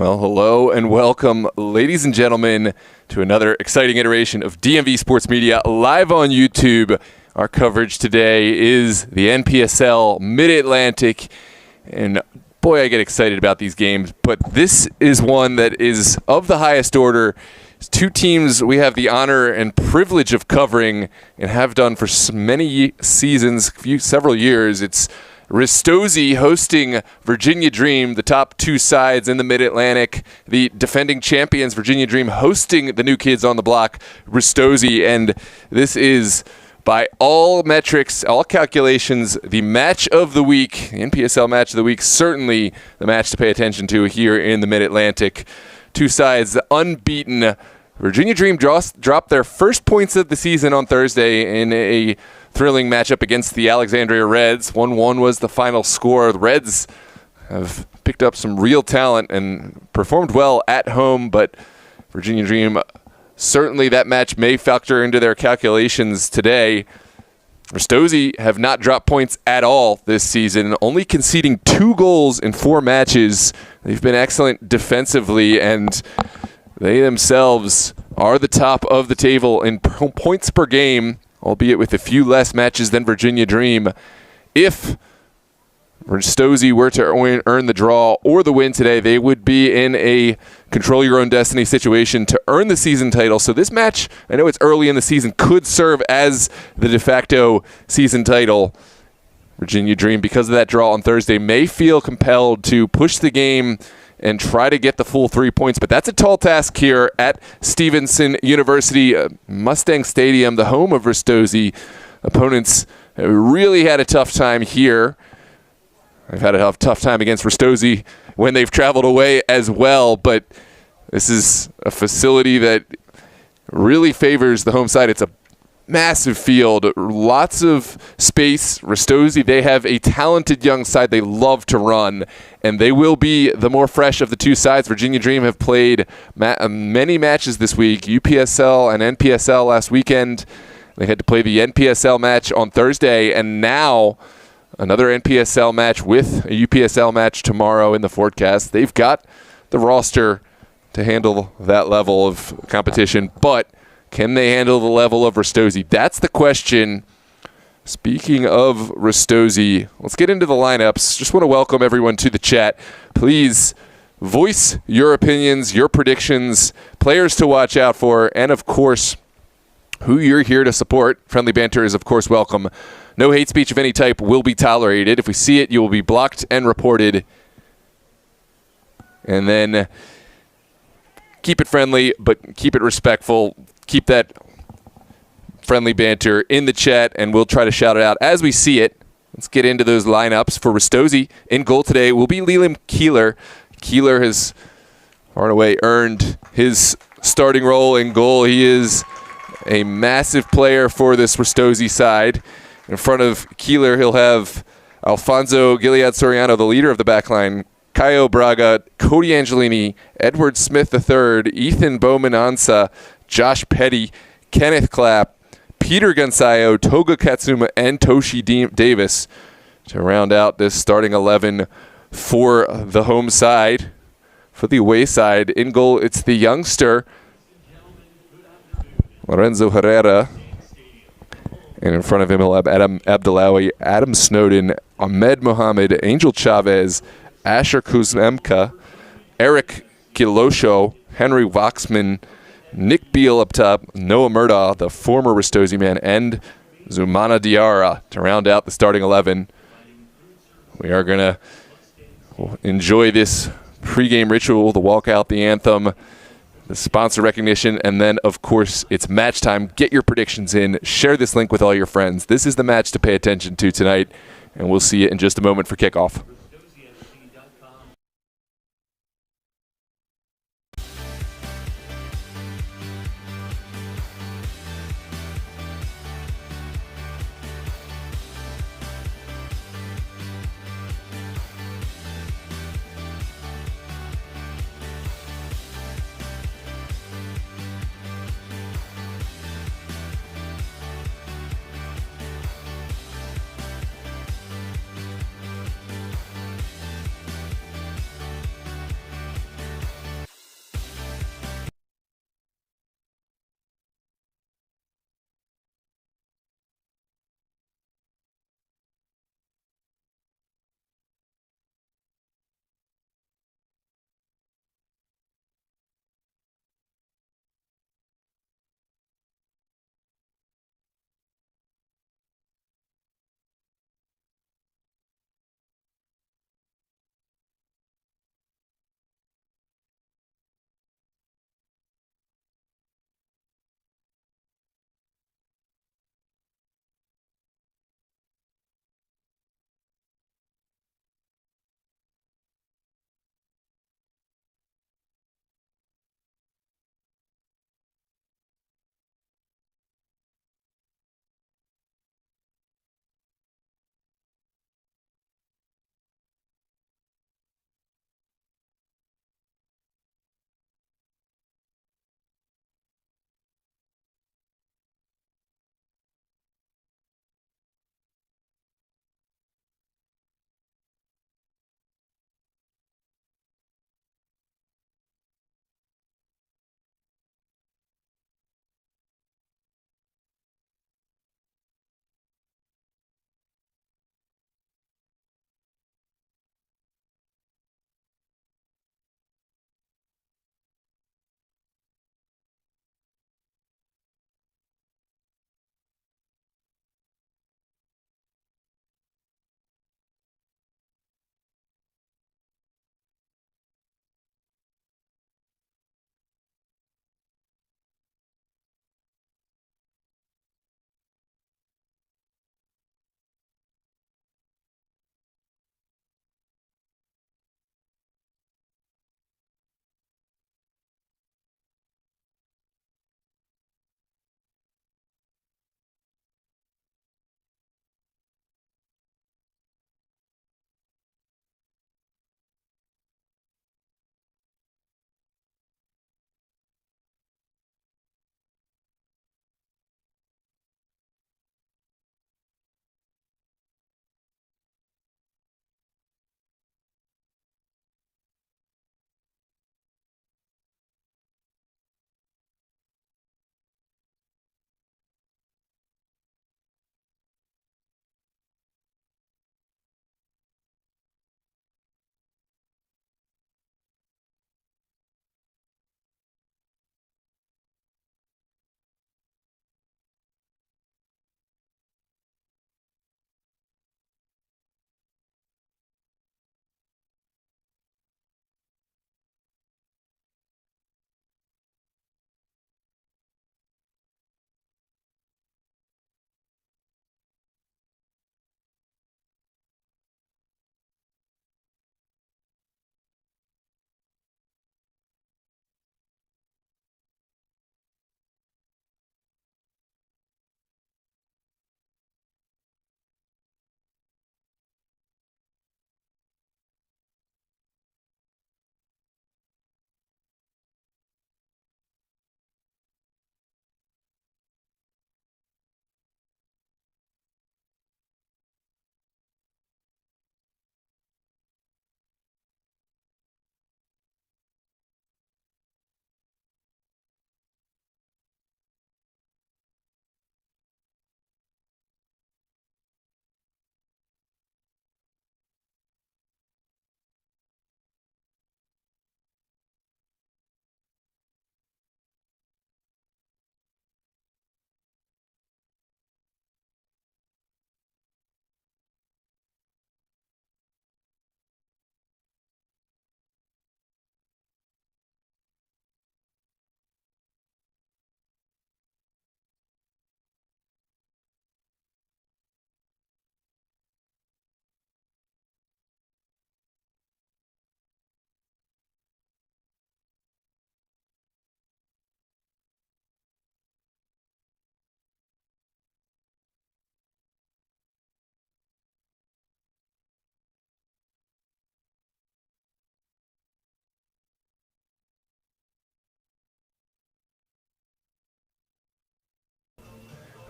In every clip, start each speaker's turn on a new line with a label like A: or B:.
A: Well, hello and welcome, ladies and gentlemen, to another exciting iteration of DMV Sports Media live on YouTube. Our coverage today is the NPSL Mid-Atlantic, and boy, I get excited about these games, but this is one that is of the highest order. It's two teams we have the honor and privilege of covering and have done for many seasons, several years. It's Ristozi hosting Virginia Dream, the top two sides in the Mid-Atlantic. The defending champions, Virginia Dream, hosting the new kids on the block, Ristozi. And this is, by all metrics, all calculations, the match of the week, the NPSL match of the week, certainly the match to pay attention to here in the Mid-Atlantic. Two sides unbeaten. Virginia Dream dropped their first points of the season on Thursday in a thrilling matchup against the Alexandria Reds. 1-1 was the final score. The Reds have picked up some real talent and performed well at home, but Virginia Dream, certainly that match may factor into their calculations today. Ristozi have not dropped points at all this season, only conceding 2 goals in 4 matches. They've been excellent defensively, and they themselves are the top of the table in points per game, albeit with a few less matches than Virginia Dream. If Ristozi were to earn the draw or the win today, they would be in a control your own destiny situation to earn the season title. So this match, I know it's early in the season, could serve as the de facto season title. Virginia Dream, because of that draw on Thursday, may feel compelled to push the game and try to get the full 3 points. But that's a tall task here at Stevenson University, Mustang Stadium, the home of Ristozi. Opponents really had a tough time here. They've had a tough time against Ristozi when they've traveled away as well. But this is a facility that really favors the home side. It's a massive field, lots of space. Ristozi, they have a talented young side they love to run, and they will be the more fresh of the two sides. Virginia Dream have played many matches this week, UPSL and NPSL last weekend. They had to play the NPSL match on Thursday, and now another NPSL match with a UPSL match tomorrow in the forecast. They've got the roster to handle that level of competition, but can they handle the level of Ristozi? That's the question. Speaking of Ristozi, let's get into the lineups. Just want to welcome everyone to the chat. Please voice your opinions, your predictions, players to watch out for, and of course, who you're here to support. Friendly banter is, of course, welcome. No hate speech of any type will be tolerated. If we see it, you will be blocked and reported. And then keep it friendly, but keep it respectful. Keep that friendly banter in the chat, and we'll try to shout it out as we see it. Let's get into those lineups. For Ristozi, in goal today will be Leland Keeler. Keeler has far and away earned his starting role in goal. He is a massive player for this Ristozi side. In front of Keeler, he'll have Alfonso Gilead Soriano, the leader of the backline, Caio Braga, Cody Angelini, Edward Smith III, Ethan Bowman-Ansa, Josh Petty, Kenneth Clapp, Peter Gonzayo, Toga Katsuma, and Toshi Davis to round out this starting 11 for the home side. For the away side, in goal, it's the youngster, Lorenzo Herrera. And in front of him, he'll have Adam Abdullawi, Adam Snowden, Ahmed Mohammed, Angel Chavez, Asher Kuzemka, Eric Kilosho, Henry Waxman, Nick Beal up top, Noah Murdaugh, the former Ristozi man, and Zumana Diarra to round out the starting 11. We are going to enjoy this pregame ritual, the walkout, the anthem, the sponsor recognition, and then, of course, it's match time. Get your predictions in. Share this link with all your friends. This is the match to pay attention to tonight, and we'll see you in just a moment for kickoff.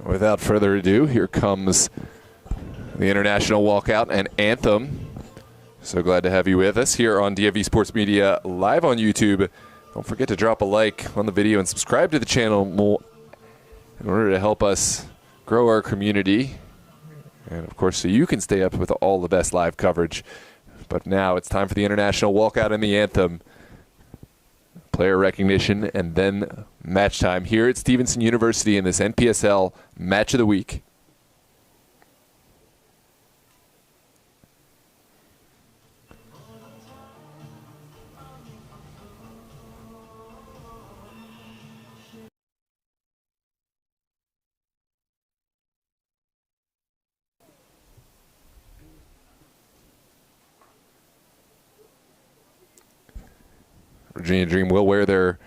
A: Without further ado, here comes the International Walkout and Anthem. So glad to have you with us here on DMV Sports Media live on YouTube. Don't forget to drop a like on the video and subscribe to the channel in order to help us grow our community. And, of course, so you can stay up with all the best live coverage. But now it's time for the International Walkout and the Anthem. Player recognition and then match time here at Stevenson University in this NPSL Match of the Week. Virginia Dream will wear their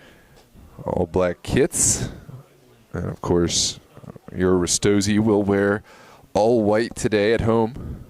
A: all-black kits. And, of course, your Ristozi will wear all-white today at home.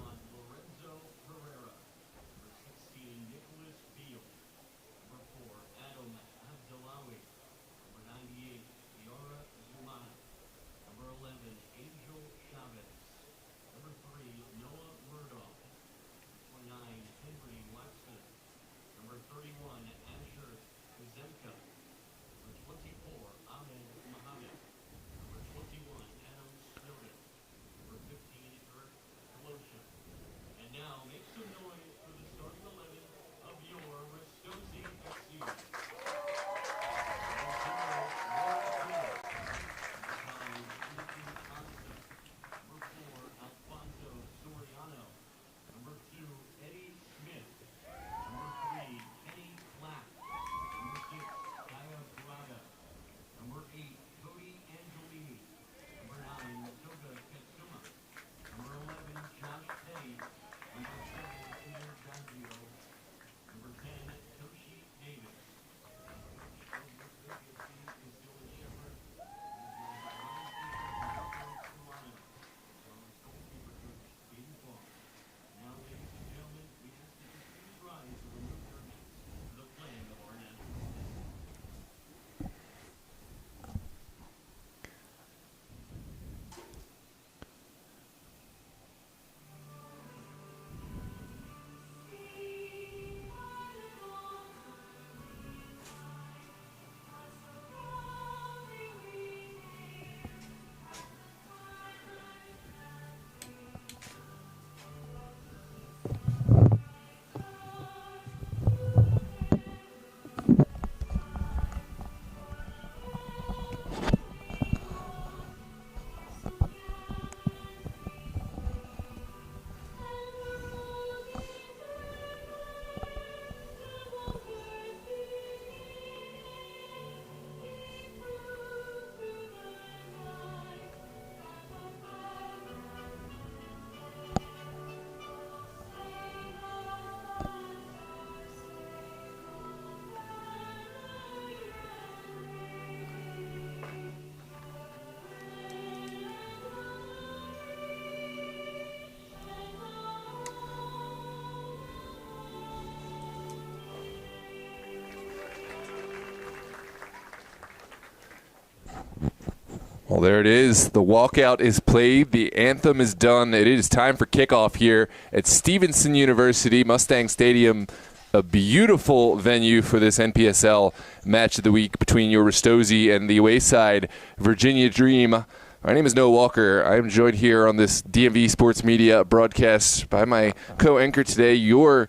A: Well, there it is. The walkout is played. The anthem is done. It is time for kickoff here at Stevenson University, Mustang Stadium, a beautiful venue for this NPSL match of the week between your Ristozi and the away side, Virginia Dream. My name is Noah Walker. I am joined here on this DMV Sports Media broadcast by my co-anchor today, your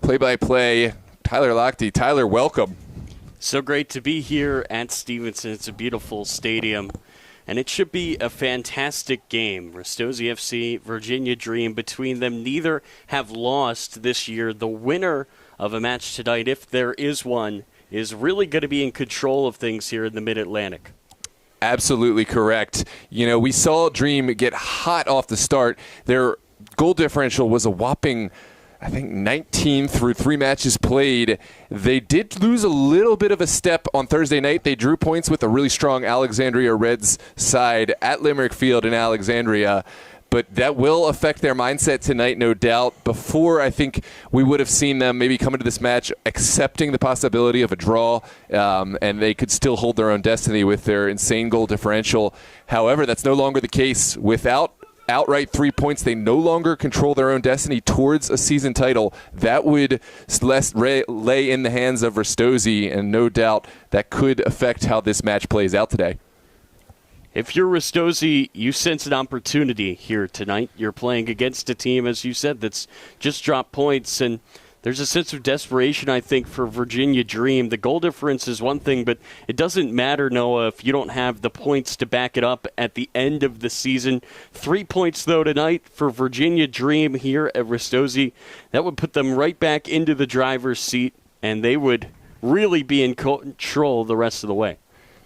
A: play-by-play, Tyler Lochte. Tyler, welcome.
B: So great to be here at Stevenson. It's a beautiful stadium, and it should be a fantastic game. Ristozi FC, Virginia Dream, between them, neither have lost this year. The winner of a match tonight, if there is one, is really going to be in control of things here in the Mid-Atlantic.
A: Absolutely correct. You know, we saw Dream get hot off the start. Their goal differential was a whopping, I think, 19 through 3 matches played. They did lose a little bit of a step on Thursday night. They drew points with a really strong Alexandria Reds side at Limerick Field in Alexandria. but that will affect their mindset tonight, no doubt. Before, I think we would have seen them maybe come into this match accepting the possibility of a draw, and they could still hold their own destiny with their insane goal differential. However, that's no longer the case. Without outright 3 points, they no longer control their own destiny towards a season title. That would lay in the hands of Ristozi, and no doubt that could affect how this match plays out today.
B: If you're Ristozi, you sense an opportunity here tonight. You're playing against a team, as you said, that's just dropped points, and there's a sense of desperation, I think, for Virginia Dream. The goal difference is one thing, but it doesn't matter, Noah, if you don't have the points to back it up at the end of the season. 3 points, though, tonight for Virginia Dream here at Ristozi. That would put them right back into the driver's seat, and they would really be in control the rest of the way.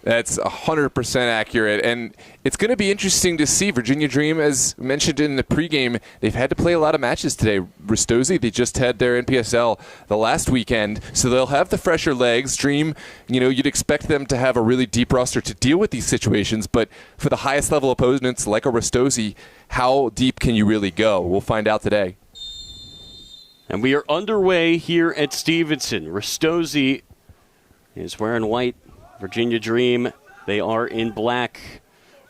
A: That's 100% accurate, and it's going to be interesting to see. Virginia Dream, as mentioned in the pregame, they've had to play a lot of matches today. Ristozi, they just had their NPSL the last weekend, so they'll have the fresher legs. Dream, you'd expect them to have a really deep roster to deal with these situations, but for the highest level opponents like a Ristozi, how deep can you really go? We'll find out today.
B: And we are underway here at Stevenson. Ristozi is wearing white. Virginia Dream, they are in black.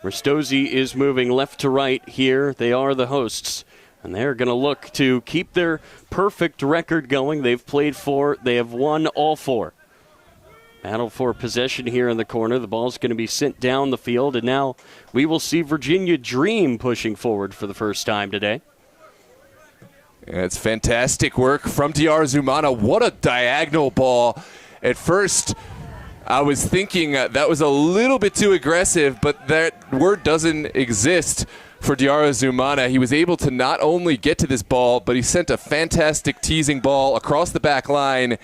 B: Ristozi is moving left to right here. They are the hosts, and they're going to look to keep their perfect record going. They've played 4. They have won all 4. Battle for possession here in the corner. The ball's going to be sent down the field, and now we will see Virginia Dream pushing forward for the first time today.
A: It's fantastic work from Diarra Zumana. What a diagonal ball. At first, I was thinking that was a little bit too aggressive, but that word doesn't exist for Diarra Zumana. He was able to not only get to this ball, but he sent a fantastic teasing ball across the back line.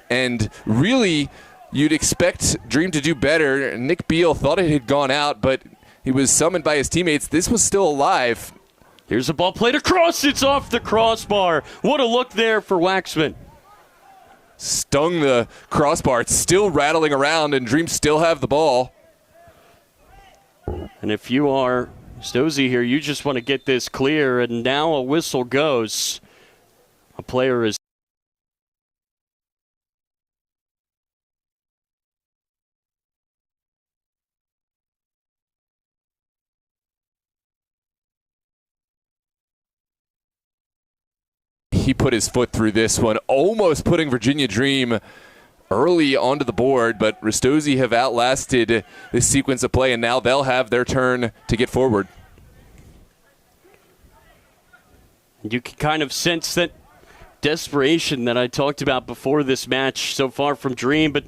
A: And really, you'd expect Dream to do better. Nick Beal thought it had gone out, but he was summoned by his teammates. This was still alive.
B: Here's a ball played across. It's off the crossbar. What a look there for Waxman.
A: Stung the crossbar. It's still rattling around, and Dream still have the ball.
B: And if you are Ristozi here, you just want to get this clear, and now a whistle goes. A player is
A: he put his foot through this one, almost putting Virginia Dream early onto the board, but Ristozi have outlasted this sequence of play, and now they'll have their turn to get forward.
B: You can kind of sense that desperation that I talked about before this match so far from Dream, but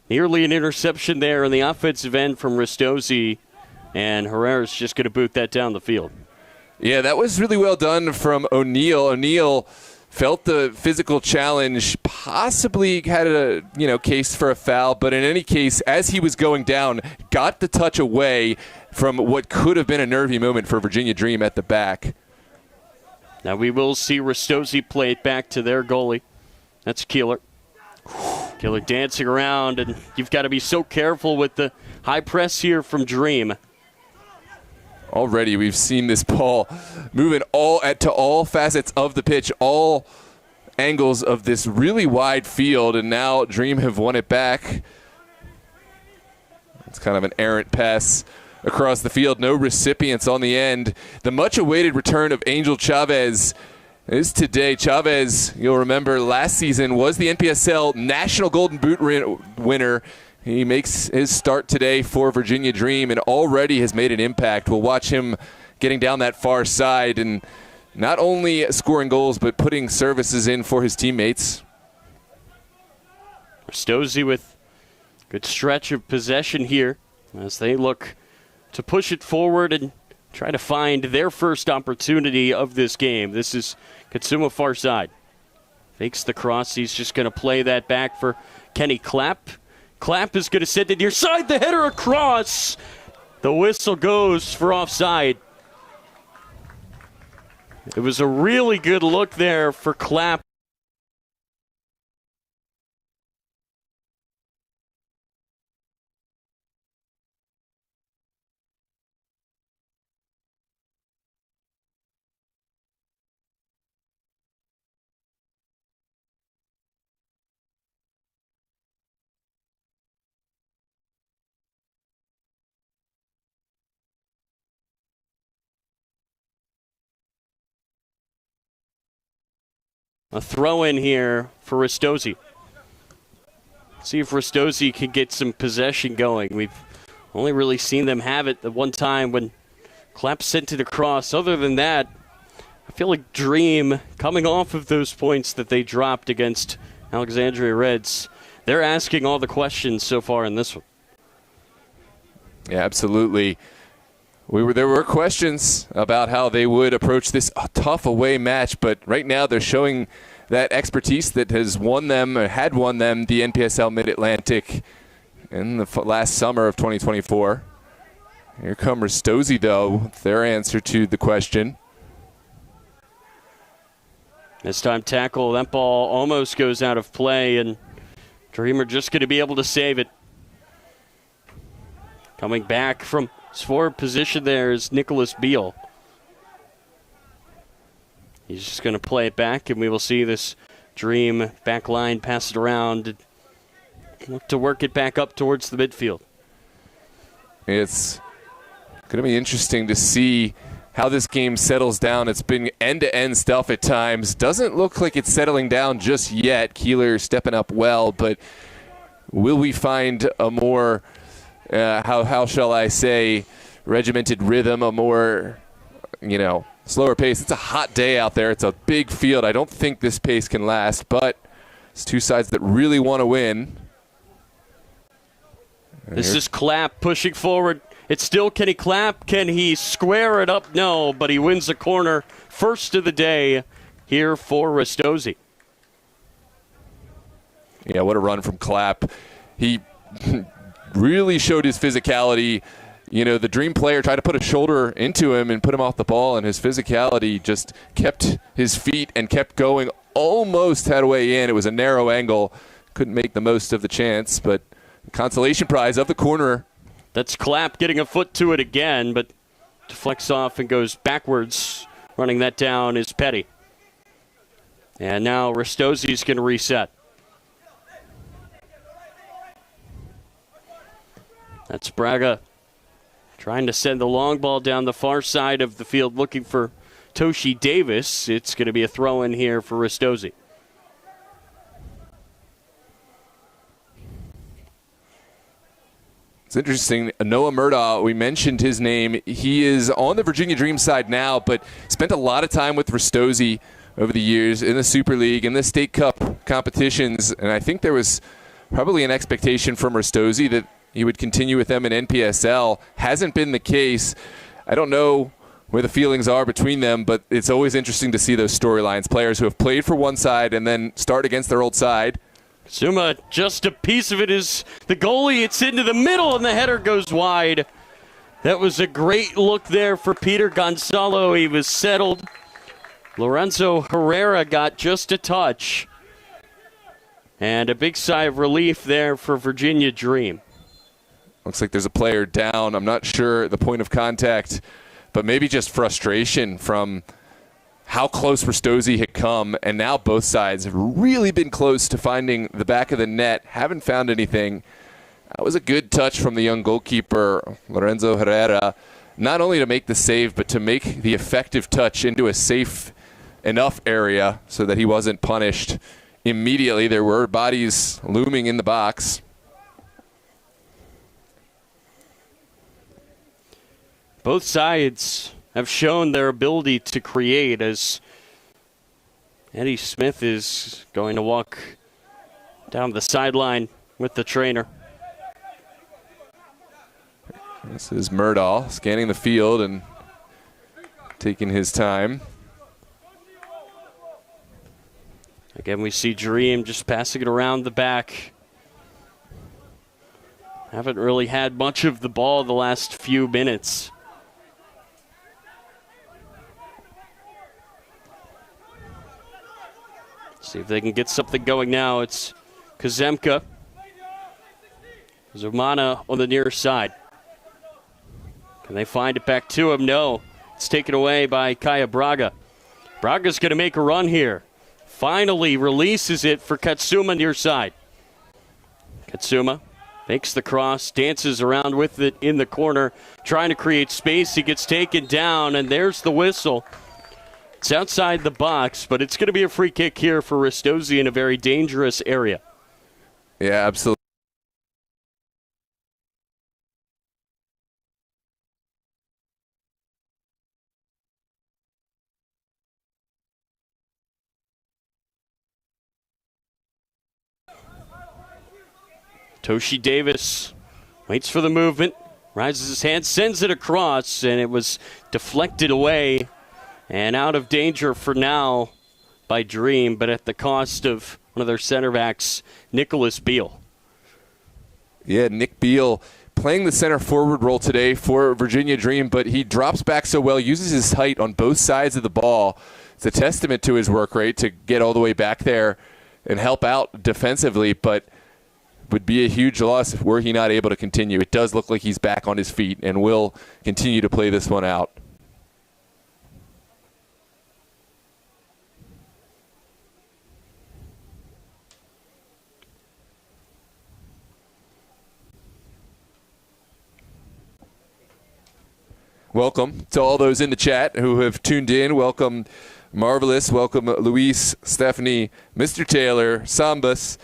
B: nearly an interception there on the offensive end from Ristozi, and Herrera's just going to boot that down the field.
A: Yeah, that was really well done from O'Neal. O'Neal felt the physical challenge, possibly had a case for a foul, but in any case, as he was going down, got the touch away from what could have been a nervy moment for Virginia Dream at the back.
B: Now we will see Ristozi play it back to their goalie. That's Keeler. Keeler dancing around, and you've got to be so careful with the high press here from Dream.
A: Already we've seen this ball moving to all facets of the pitch, all angles of this really wide field, and now Dream have won it back. It's kind of an errant pass across the field. No recipients on the end. The much-awaited return of Angel Chavez is today. Chavez, you'll remember, last season was the NPSL National Golden Boot winner. He makes his start today for Virginia Dream and already has made an impact. We'll watch him getting down that far side and not only scoring goals but putting services in for his teammates.
B: Ristozi with good stretch of possession here as they look to push it forward and try to find their first opportunity of this game. This is Katsuma far side. Fakes the cross. He's just going to play that back for Kenny Clapp. Clapp is going to send it near side. The header across. The whistle goes for offside. It was a really good look there for Clapp. A throw in here for Ristozi. See if Ristozi can get some possession going. We've only really seen them have it the one time when Clapp sent it across. Other than that, I feel like Dream, coming off of those points that they dropped against Alexandria Reds, they're asking all the questions so far in this one.
A: Yeah, absolutely. There were questions about how they would approach this tough away match, but right now they're showing that expertise that has won them, or had won them, the NPSL Mid-Atlantic in the last summer of 2024. Here come Ristozi, though, with their answer to the question.
B: This time tackle, that ball almost goes out of play, and Dream are just going to be able to save it. Coming back from his forward position there is Nicholas Beal. He's just going to play it back, and we will see this Dream back line pass it around. Look to work it back up towards the midfield.
A: It's going to be interesting to see how this game settles down. It's been end-to-end stuff at times. Doesn't look like it's settling down just yet. Keeler stepping up well, but will we find a more, how shall I say, regimented rhythm, a more, slower pace? It's a hot day out there. It's a big field. I don't think this pace can last, but it's two sides that really want to win.
B: This is Clapp pushing forward. It's still Kenny Clapp. Can he square it up? No, but he wins the corner. First of the day here for Ristozi.
A: Yeah, what a run from Clapp. He really showed his physicality. The Dream player tried to put a shoulder into him and put him off the ball, and his physicality just kept his feet and kept going. Almost had a way in. It was a narrow angle. Couldn't make the most of the chance, but consolation prize of the corner.
B: That's Clapp getting a foot to it again, but deflects off and goes backwards. Running that down is Petty. And now Ristozi's going to reset. That's Braga trying to send the long ball down the far side of the field, looking for Toshi Davis. It's going to be a throw in here for Ristozi.
A: It's interesting. Noah Murdaugh, we mentioned his name. He is on the Virginia Dream side now, but spent a lot of time with Ristozi over the years in the Super League, in the State Cup competitions, and I think there was probably an expectation from Ristozi that he would continue with them in NPSL. Hasn't been the case. I don't know where the feelings are between them, but it's always interesting to see those storylines. Players who have played for one side and then start against their old side.
B: Zuma, just a piece of it is the goalie. It's into the middle, and the header goes wide. That was a great look there for Peter Gonzalo. He was settled. Lorenzo Herrera got just a touch. And a big sigh of relief there for Virginia Dream.
A: Looks like there's a player down. I'm not sure the point of contact, but maybe just frustration from how close Ristozi had come, and now both sides have really been close to finding the back of the net. Haven't found anything. That was a good touch from the young goalkeeper, Lorenzo Herrera, not only to make the save, but to make the effective touch into a safe enough area so that he wasn't punished immediately. There were bodies looming in the box.
B: Both sides have shown their ability to create, as Eddie Smith is going to walk down the sideline with the trainer.
A: This is Murdahl scanning the field and taking his time.
B: Again, we see Dream just passing it around the back. Haven't really had much of the ball the last few minutes. See if they can get something going now. It's Kazemka. Zumana on the near side. Can they find it back to him? No. It's taken away by Kaya Braga. Braga's going to make a run here. Finally releases it for Katsuma near side. Katsuma makes the cross, dances around with it in the corner, trying to create space. He gets taken down, and there's the whistle. It's outside the box, but it's going to be a free kick here for Ristozi in a very dangerous area.
A: Yeah, absolutely.
B: Toshi Davis waits for the movement, rises his hand, sends it across, and it was deflected away and out of danger for now by Dream, but at the cost of one of their center backs, Nicholas Beal.
A: Yeah, Nick Beal playing the center forward role today for Virginia Dream, but he drops back so well, uses his height on both sides of the ball. It's a testament to his work rate to get all the way back there and help out defensively, but would be a huge loss were he not able to continue. It does look like he's back on his feet and will continue to play this one out. Welcome to all those in the chat who have tuned in. Welcome, Marvelous. Welcome, Luis, Stephanie, Mr. Taylor, Sambas,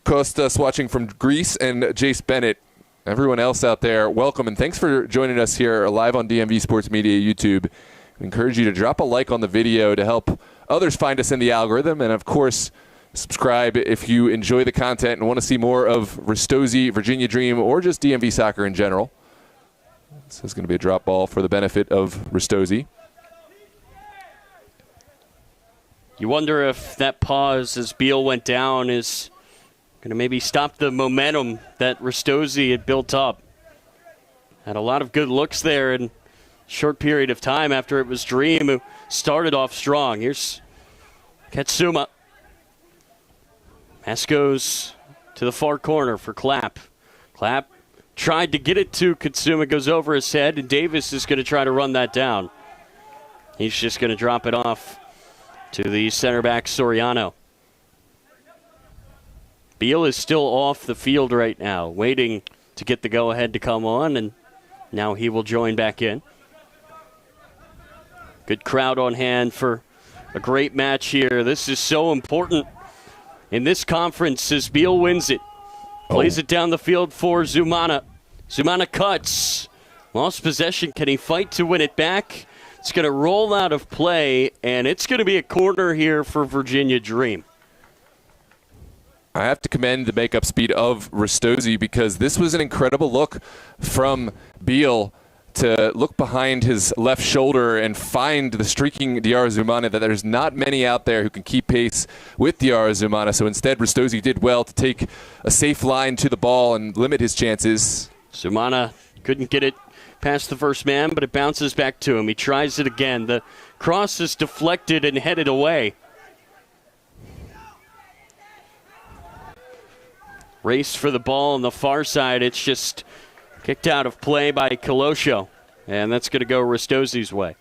A: Kostas watching from Greece, and Jace Bennett. Everyone else out there, welcome, and thanks for joining us here live on DMV Sports Media YouTube. We encourage you to drop a like on the video to help others find us in the algorithm, and of course, subscribe if you enjoy the content and want to see more of Ristozi, Virginia Dream, or just DMV soccer in general. This is going to be a drop ball for the benefit of Ristozi.
B: You wonder if that pause as Beal went down is going to maybe stop the momentum that Ristozi had built up. Had a lot of good looks there in a short period of time after it was Dream who started off strong. Here's Katsuma. Pass goes to the far corner for Clapp. Clapp tried to get it to Katsuma, goes over his head, and Davis is going to try to run that down. He's just going to drop it off to the center back, Soriano. Beal is still off the field right now, waiting to get the go-ahead to come on, and now he will join back in. Good crowd on hand for a great match here. This is so important in this conference as Beal wins it. Plays it down the field for Zumana. Zumana cuts. Lost possession. Can he fight to win it back? It's going to roll out of play, and it's going to be a corner here for Virginia Dream.
A: I have to commend the makeup speed of Ristozi because this was an incredible look from Beal to look behind his left shoulder and find the streaking Diarra Zumana, that there's not many out there who can keep pace with Diarra Zumana. So instead, Ristozi did well to take a safe line to the ball and limit his chances.
B: Zumana couldn't get it past the first man, but it bounces back to him. He tries it again. The cross is deflected and headed away. Race for the ball on the far side. It's just kicked out of play by Colosio, and that's going to go Ristozi's way.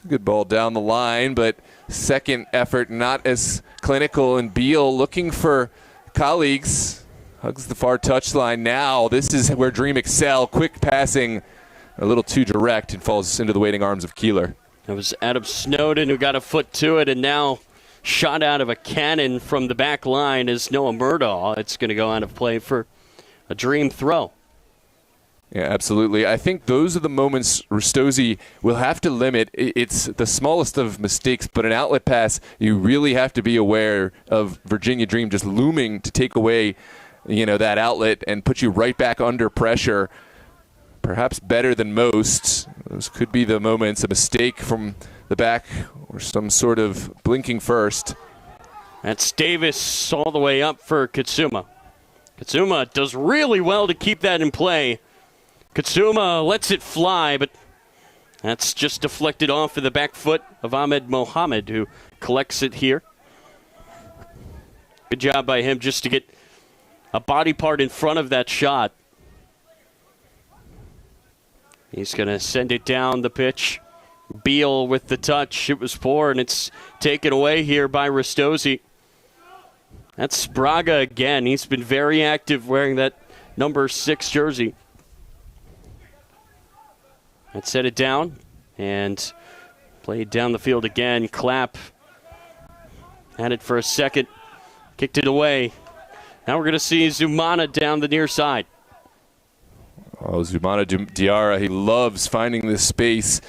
A: Good ball down the line, but second effort not as clinical, and Beal looking for colleagues. Hugs the far touchline now. This is where Dream excel. Quick passing, a little too direct, and falls into the waiting arms of Keeler.
B: That was Adam Snowden who got a foot to it, and now shot out of a cannon from the back line is Noah Murdaugh. It's going to go out of play for a Dream throw.
A: Yeah, absolutely. I think those are the moments Ristozi will have to limit. It's the smallest of mistakes, but an outlet pass, you really have to be aware of Virginia Dream just looming to take away, that outlet and put you right back under pressure. Perhaps better than most. Those could be the moments, a mistake from the back or some sort of blinking first.
B: That's Davis all the way up for Katsuma. Katsuma does really well to keep that in play. Katsuma lets it fly, but that's just deflected off of the back foot of Ahmed Mohamed, who collects it here. Good job by him just to get a body part in front of that shot. He's going to send it down the pitch. Beal with the touch. It was poor, and it's taken away here by Ristozi. That's Braga again. He's been very active wearing that number 6 jersey. Let's set it down and played down the field again. Clapp had it for a second, kicked it away. Now we're going to see Zumana down the near side.
A: Oh, Zumana Diarra, he loves finding this space.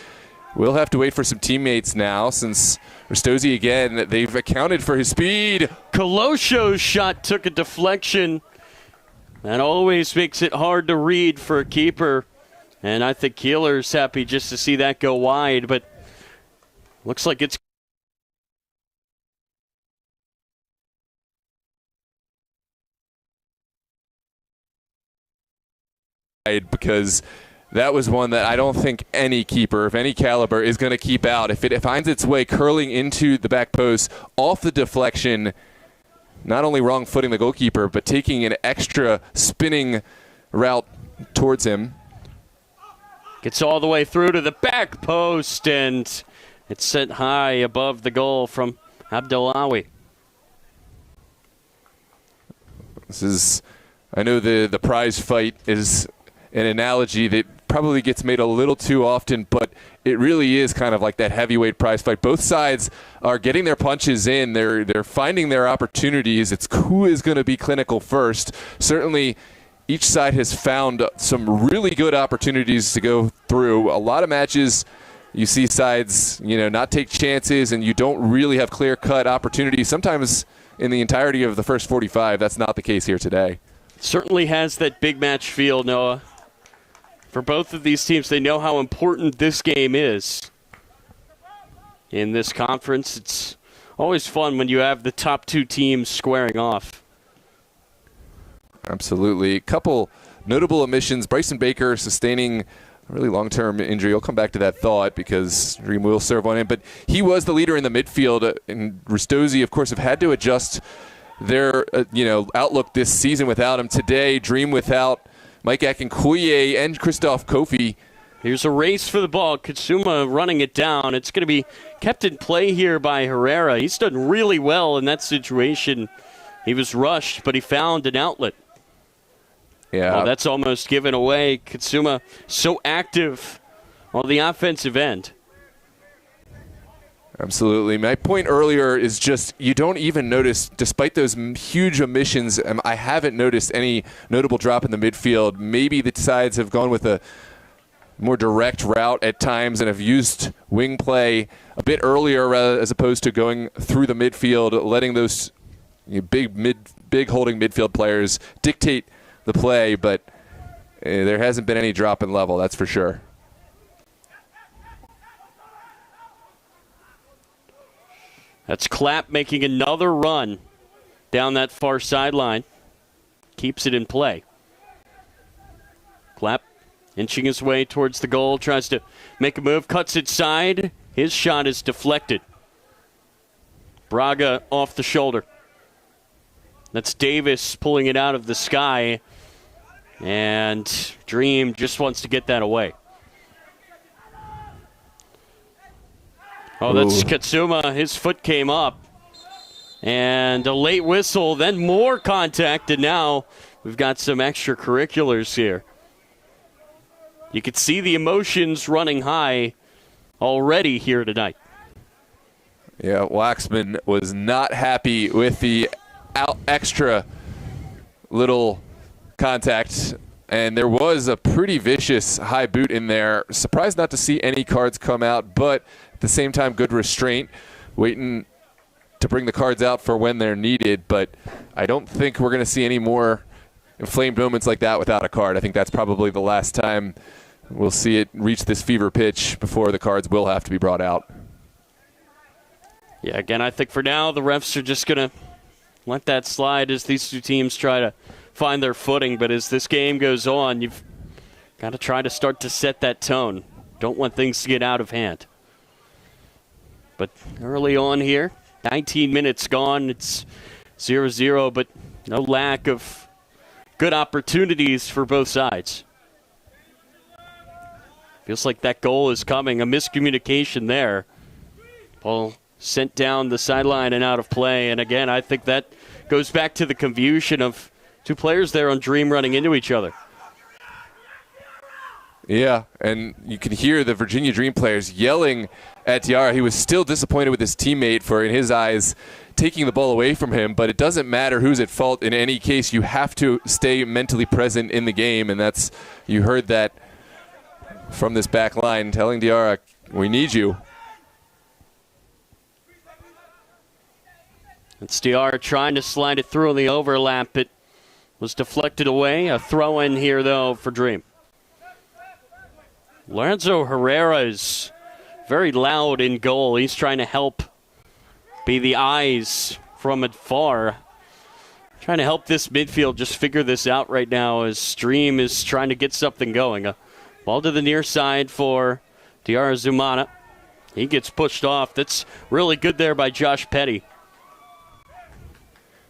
A: We'll have to wait for some teammates now since Ristozi, again, they've accounted for his speed.
B: Colossio's shot took a deflection. That always makes it hard to read for a keeper. And I think Keeler's happy just to see that go wide, but looks like it's
A: because that was one that I don't think any keeper of any caliber is going to keep out. If it finds its way curling into the back post off the deflection, not only wrong footing the goalkeeper, but taking an extra spinning route towards him.
B: Gets all the way through to the back post, and it's set high above the goal from Abdullawi.
A: This is, I know the prize fight is an analogy that probably gets made a little too often, but it really is kind of like that heavyweight prize fight. Both sides are getting their punches in. They're finding their opportunities. It's who is going to be clinical first. Certainly, each side has found some really good opportunities to go through. A lot of matches, you see sides, not take chances, and you don't really have clear-cut opportunities. Sometimes in the entirety of the first 45, that's not the case here today.
B: Certainly has that big match feel, Noah. For both of these teams, they know how important this game is. In this conference, it's always fun when you have the top 2 teams squaring off.
A: Absolutely. A couple notable omissions. Bryson Baker sustaining a really long-term injury. I'll come back to that thought because Dream will serve on him. But he was the leader in the midfield. And Ristozi, of course, have had to adjust their outlook this season without him. Today, Dream without Mike Akinkuye and Christoph Kofi.
B: Here's a race for the ball. Katsuma running it down. It's going to be kept in play here by Herrera. He's done really well in that situation. He was rushed, but he found an outlet.
A: Yeah.
B: Oh, that's almost given away. Katsuma so active on the offensive end.
A: Absolutely. My point earlier is just you don't even notice, despite those huge omissions, I haven't noticed any notable drop in the midfield. Maybe the sides have gone with a more direct route at times and have used wing play a bit earlier as opposed to going through the midfield, letting those big holding midfield players dictate the play, but there hasn't been any drop in level, that's for sure.
B: That's Clapp making another run down that far sideline. Keeps it in play. Clapp inching his way towards the goal, tries to make a move, cuts it side. His shot is deflected. Braga off the shoulder. That's Davis pulling it out of the sky. And Dream just wants to get that away. Oh, that's Katsuma. His foot came up. And a late whistle, then more contact, and now we've got some extracurriculars here. You could see the emotions running high already here tonight.
A: Yeah, Waxman was not happy with the extra little contact, and there was a pretty vicious high boot in there. Surprised not to see any cards come out, but at the same time, good restraint, waiting to bring the cards out for when they're needed. But I don't think we're going to see any more inflamed moments like that without a card. I think that's probably the last time we'll see it reach this fever pitch before the cards will have to be brought out.
B: Yeah, again, I think for now the refs are just going to let that slide as these two teams try to find their footing. But as this game goes on, you've got to try to start to set that tone. Don't want things to get out of hand. But early on here, 19 minutes gone. It's 0-0, but no lack of good opportunities for both sides. Feels like that goal is coming. A miscommunication there. Ball sent down the sideline and out of play. And again, I think that goes back to the confusion of two players there on Dream running into each other.
A: Yeah, and you can hear the Virginia Dream players yelling at Diarra. He was still disappointed with his teammate for, in his eyes, taking the ball away from him, but it doesn't matter who's at fault. In any case, you have to stay mentally present in the game, and that's, you heard that from this back line, telling Diarra, we need you.
B: It's Diarra trying to slide it through in the overlap. It was deflected away. A throw in here, though, for Dream. Lorenzo Herrera is very loud in goal. He's trying to help be the eyes from afar. Trying to help this midfield just figure this out right now as Dream is trying to get something going. A ball to the near side for Diarra Zumana. He gets pushed off. That's really good there by Josh Petty.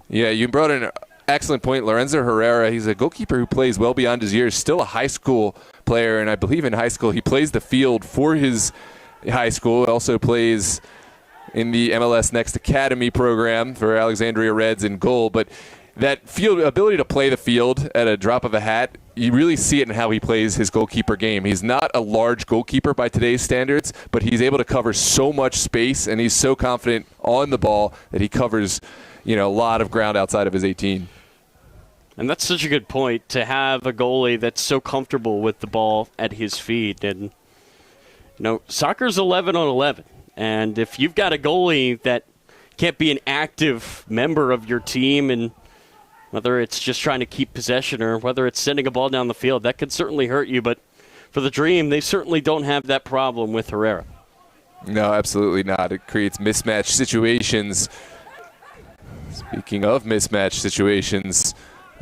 A: Yeah, you brought in an excellent point. Lorenzo Herrera, he's a goalkeeper who plays well beyond his years, still a high school player, and I believe in high school he plays the field for his high school. Also plays in the MLS Next Academy program for Alexandria Reds in goal. But that field ability to play the field at a drop of a hat, you really see it in how he plays his goalkeeper game. He's not a large goalkeeper by today's standards, but he's able to cover so much space, and he's so confident on the ball that he covers, a lot of ground outside of his 18.
B: And that's such a good point, to have a goalie that's so comfortable with the ball at his feet. And, soccer's 11 on 11. And if you've got a goalie that can't be an active member of your team, and whether it's just trying to keep possession or whether it's sending a ball down the field, that could certainly hurt you. But for the Dream, they certainly don't have that problem with Herrera.
A: No, absolutely not. It creates mismatch situations. Speaking of mismatch situations,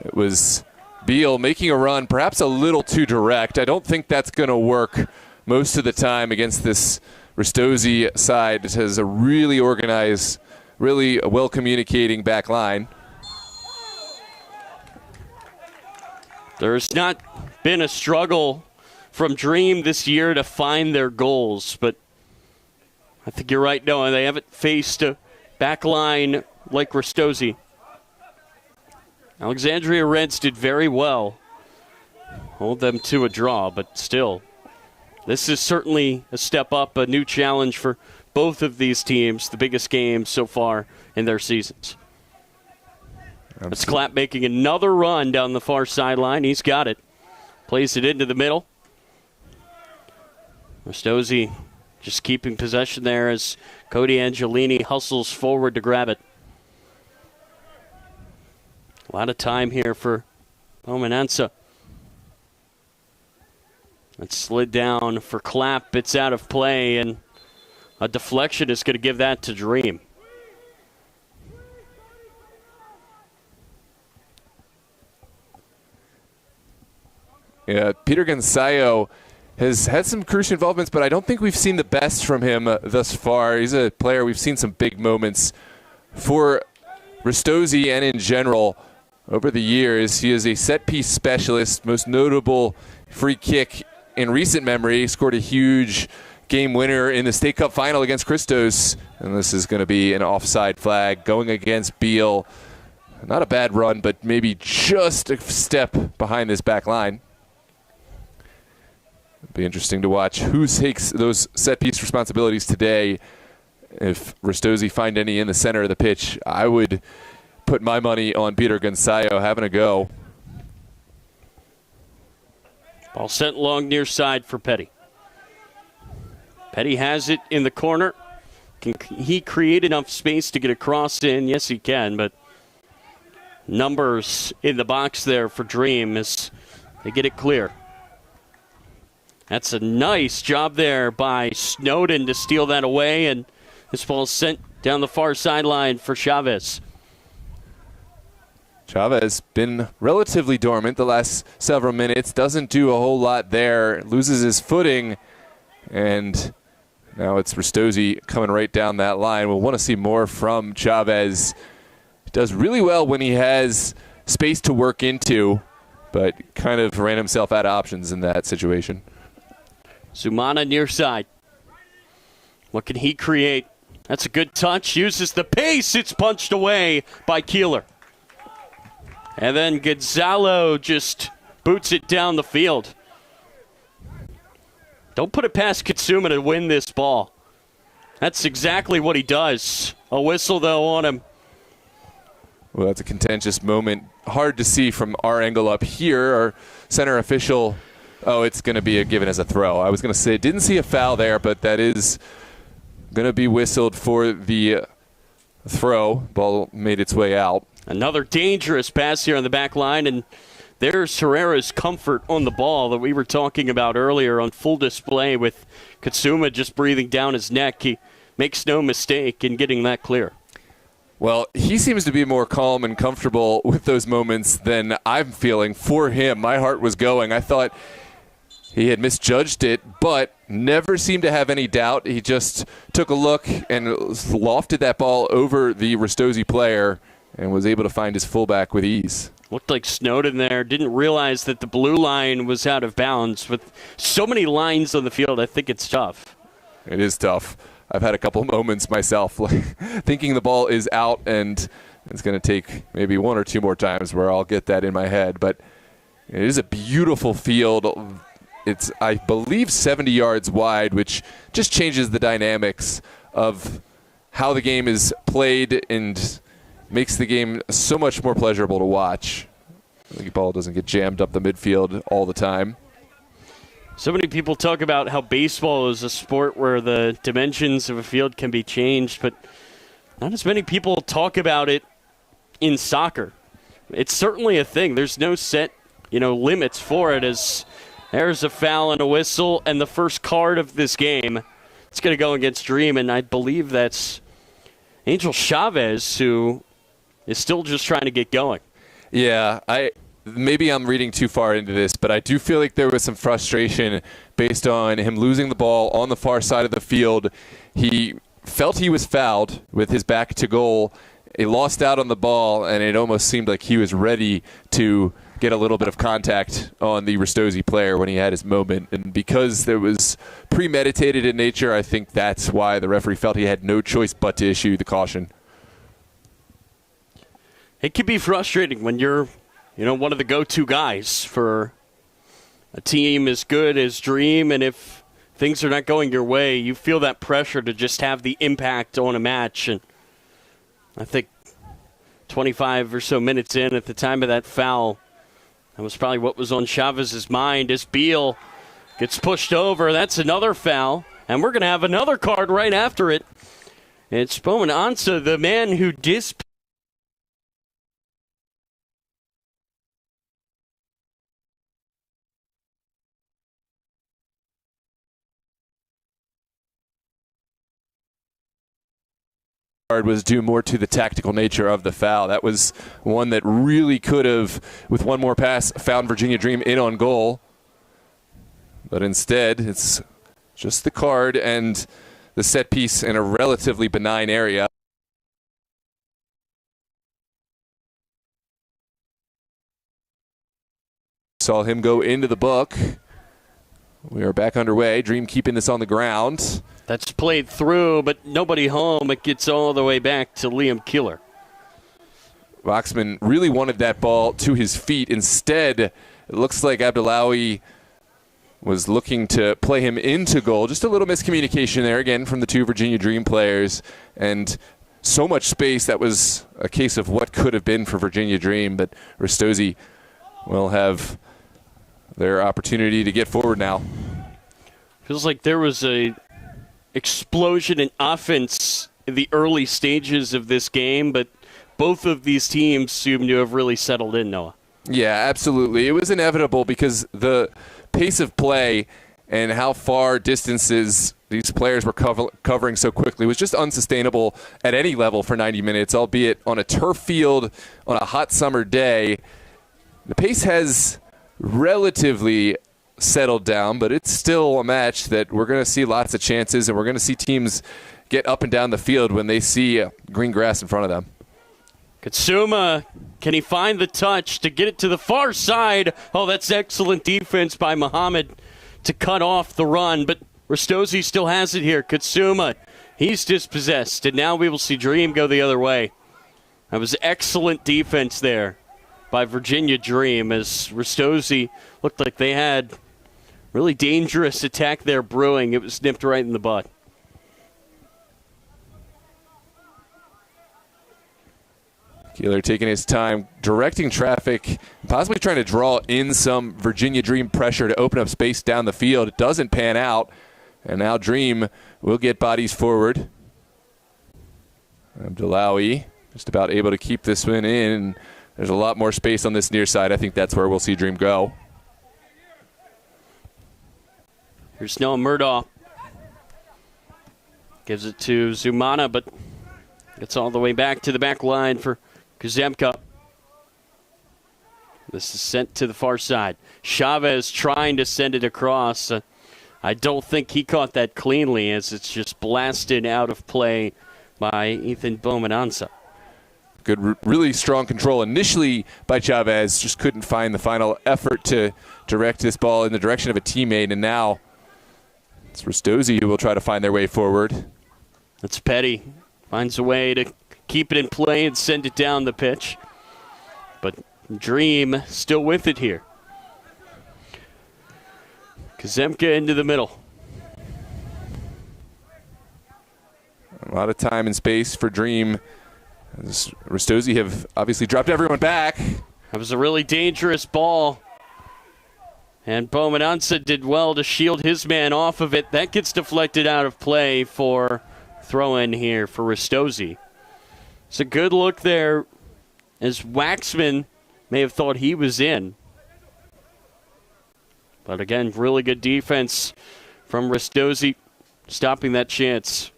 A: it was Beal making a run, perhaps a little too direct. I don't think that's going to work most of the time against this Ristozi side. It has a really organized, really well-communicating back line.
B: There's not been a struggle from Dream this year to find their goals, but I think you're right, Noah. They haven't faced a back line like Ristozi. Alexandria Reds did very well. Hold them to a draw, but still, this is certainly a step up, a new challenge for both of these teams, the biggest game so far in their seasons. It's Clapp making another run down the far sideline. He's got it. Plays it into the middle. Ristozi just keeping possession there as Cody Angelini hustles forward to grab it. A lot of time here for Pomenanza. It slid down for Clapp. It's out of play, and a deflection is going to give that to Dream.
A: Yeah, Peter Gonzalo has had some crucial involvements, but I don't think we've seen the best from him thus far. He's a player, we've seen some big moments for Ristozi and in general over the years. He is a set-piece specialist, most notable free kick in recent memory. He scored a huge game winner in the State Cup final against Christos, and this is going to be an offside flag going against Beal. Not a bad run, but maybe just a step behind this back line. It'll be interesting to watch who takes those set-piece responsibilities today. If Ristozi find any in the center of the pitch, I would put my money on Peter Gonzalo having a go.
B: Ball sent long near side for Petty. Petty has it in the corner. Can he create enough space to get a cross in? Yes, he can, but numbers in the box there for Dream as they get it clear. That's a nice job there by Snowden to steal that away, and this ball is sent down the far sideline for Chavez.
A: Chavez been relatively dormant the last several minutes. Doesn't do a whole lot there. Loses his footing, and now it's Ristozi coming right down that line. We'll want to see more from Chavez. He does really well when he has space to work into, but kind of ran himself out of options in that situation.
B: Zumana near side. What can he create? That's a good touch. Uses the pace. It's punched away by Keeler. And then Gonzalo just boots it down the field. Don't put it past Katsuma to win this ball. That's exactly what he does. A whistle, though, on him.
A: Well, that's a contentious moment. Hard to see from our angle up here. Our center official, it's going to be given as a throw. I was going to say, didn't see a foul there, but that is going to be whistled for the throw. Ball made its way out.
B: Another dangerous pass here on the back line, and there's Herrera's comfort on the ball that we were talking about earlier on full display with Katsuma just breathing down his neck. He makes no mistake in getting that clear.
A: Well, he seems to be more calm and comfortable with those moments than I'm feeling for him. My heart was going. I thought he had misjudged it, but never seemed to have any doubt. He just took a look and lofted that ball over the Ristozi player and was able to find his fullback with ease.
B: Looked like Snowden there. Didn't realize that the blue line was out of bounds. With so many lines on the field, I think it's tough.
A: It is tough. I've had a couple moments myself thinking the ball is out, and it's going to take maybe one or two more times where I'll get that in my head. But it is a beautiful field. It's, I believe, 70 yards wide, which just changes the dynamics of how the game is played and makes the game so much more pleasurable to watch. The ball doesn't get jammed up the midfield all the time.
B: So many people talk about how baseball is a sport where the dimensions of a field can be changed, but not as many people talk about it in soccer. It's certainly a thing. There's no set, limits for it. As there's a foul and a whistle, and the first card of this game, it's going to go against Dream, and I believe that's Angel Chavez, who is still just trying to get going.
A: Yeah, maybe I'm reading too far into this, but I do feel like there was some frustration based on him losing the ball on the far side of the field. He felt he was fouled with his back to goal. He lost out on the ball, and it almost seemed like he was ready to get a little bit of contact on the Ristozi player when he had his moment. And because there was premeditated in nature, I think that's why the referee felt he had no choice but to issue the caution.
B: It can be frustrating when you're one of the go-to guys for a team as good as Dream, and if things are not going your way, you feel that pressure to just have the impact on a match. And I think 25 or so minutes in at the time of that foul, that was probably what was on Chavez's mind as Beal gets pushed over. That's another foul, and we're going to have another card right after it. It's Bowman Ansa, the man who
A: was due more to the tactical nature of the foul. That was one that really could have, with one more pass, found Virginia Dream in on goal. But instead, it's just the card and the set piece in a relatively benign area. Saw him go into the book. We are back underway. Dream keeping this on the ground.
B: That's played through, but nobody home. It gets all the way back to Liam Keeler.
A: Waxman really wanted that ball to his feet. Instead, it looks like Abdullahi was looking to play him into goal. Just a little miscommunication there, again, from the two Virginia Dream players. And so much space, that was a case of what could have been for Virginia Dream. But Ristozi will have their opportunity to get forward now.
B: Feels like there was a explosion in offense in the early stages of this game, but both of these teams seem to have really settled in, Noah.
A: Yeah, absolutely. It was inevitable because the pace of play and how far distances these players were covering so quickly was just unsustainable at any level for 90 minutes, albeit on a turf field on a hot summer day. The pace has relatively settled down, but it's still a match that we're going to see lots of chances, and we're going to see teams get up and down the field when they see green grass in front of them.
B: Katsuma, can he find the touch to get it to the far side? Oh, that's excellent defense by Muhammad to cut off the run, but Ristozi still has it here. Katsuma, he's dispossessed, and now we will see Dream go the other way. That was excellent defense there by Virginia Dream as Ristozi looked like they had really dangerous attack there brewing. It was nipped right in the bud.
A: Keeler taking his time, directing traffic, possibly trying to draw in some Virginia Dream pressure to open up space down the field. It doesn't pan out, and now Dream will get bodies forward. Abdullahi just about able to keep this one in. There's a lot more space on this near side. I think that's where we'll see Dream go.
B: Here's Noah Murdaugh. Gives it to Zumana, but gets all the way back to the back line for Kuzemka. This is sent to the far side. Chavez trying to send it across. I don't think he caught that cleanly as it's just blasted out of play by Ethan Bomenanza.
A: Good, really strong control initially by Chavez. Just couldn't find the final effort to direct this ball in the direction of a teammate. And now it's Ristozi who will try to find their way forward.
B: That's Petty. Finds a way to keep it in play and send it down the pitch. But Dream still with it here. Kuzemka into the middle.
A: A lot of time and space for Dream. Ristozi have obviously dropped everyone back.
B: That was a really dangerous ball. And Bomenanza did well to shield his man off of it. That gets deflected out of play for throw-in here for Ristozi. It's a good look there as Waxman may have thought he was in. But again, really good defense from Ristozi, stopping that chance.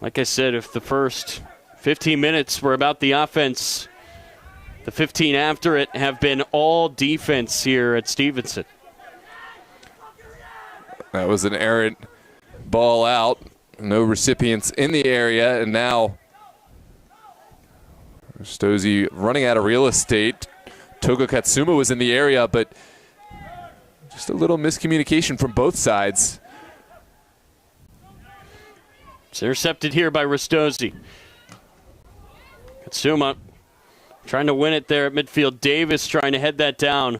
B: Like I said, if the first 15 minutes were about the offense, the 15 after it have been all defense here at Stevenson.
A: That was an errant ball out. No recipients in the area, and now Ristozi running out of real estate. Togo Katsuma was in the area, but just a little miscommunication from both sides.
B: It's intercepted here by Ristozi. Katsuma trying to win it there at midfield. Davis trying to head that down.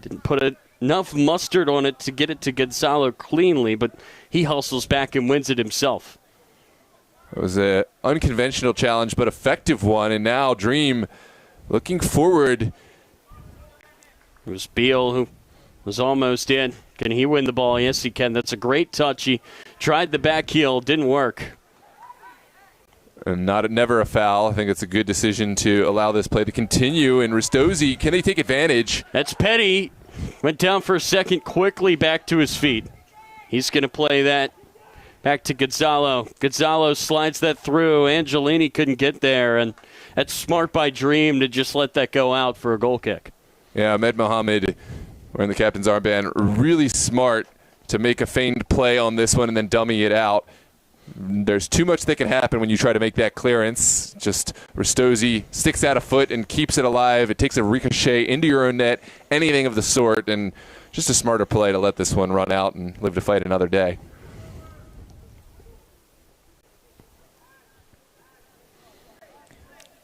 B: Didn't put enough mustard on it to get it to Gonzalo cleanly, but he hustles back and wins it himself.
A: It was an unconventional challenge, but effective one, and now Dream looking forward.
B: It was Beal who was almost in. Can he win the ball? Yes, he can. That's a great touch. He tried the back heel. Didn't work.
A: And never a foul. I think it's a good decision to allow this play to continue. And Ristozi, can they take advantage?
B: That's Petty. Went down for a second, quickly back to his feet. He's going to play that back to Gonzalo. Gonzalo slides that through. Angelini couldn't get there, and that's smart by Dream to just let that go out for a goal kick.
A: Yeah, Ahmed Mohamed, wearing the captain's armband, really smart to make a feigned play on this one and then dummy it out. There's too much that can happen when you try to make that clearance. Just Ristozi sticks out a foot and keeps it alive. It takes a ricochet into your own net, anything of the sort, and just a smarter play to let this one run out and live to fight another day.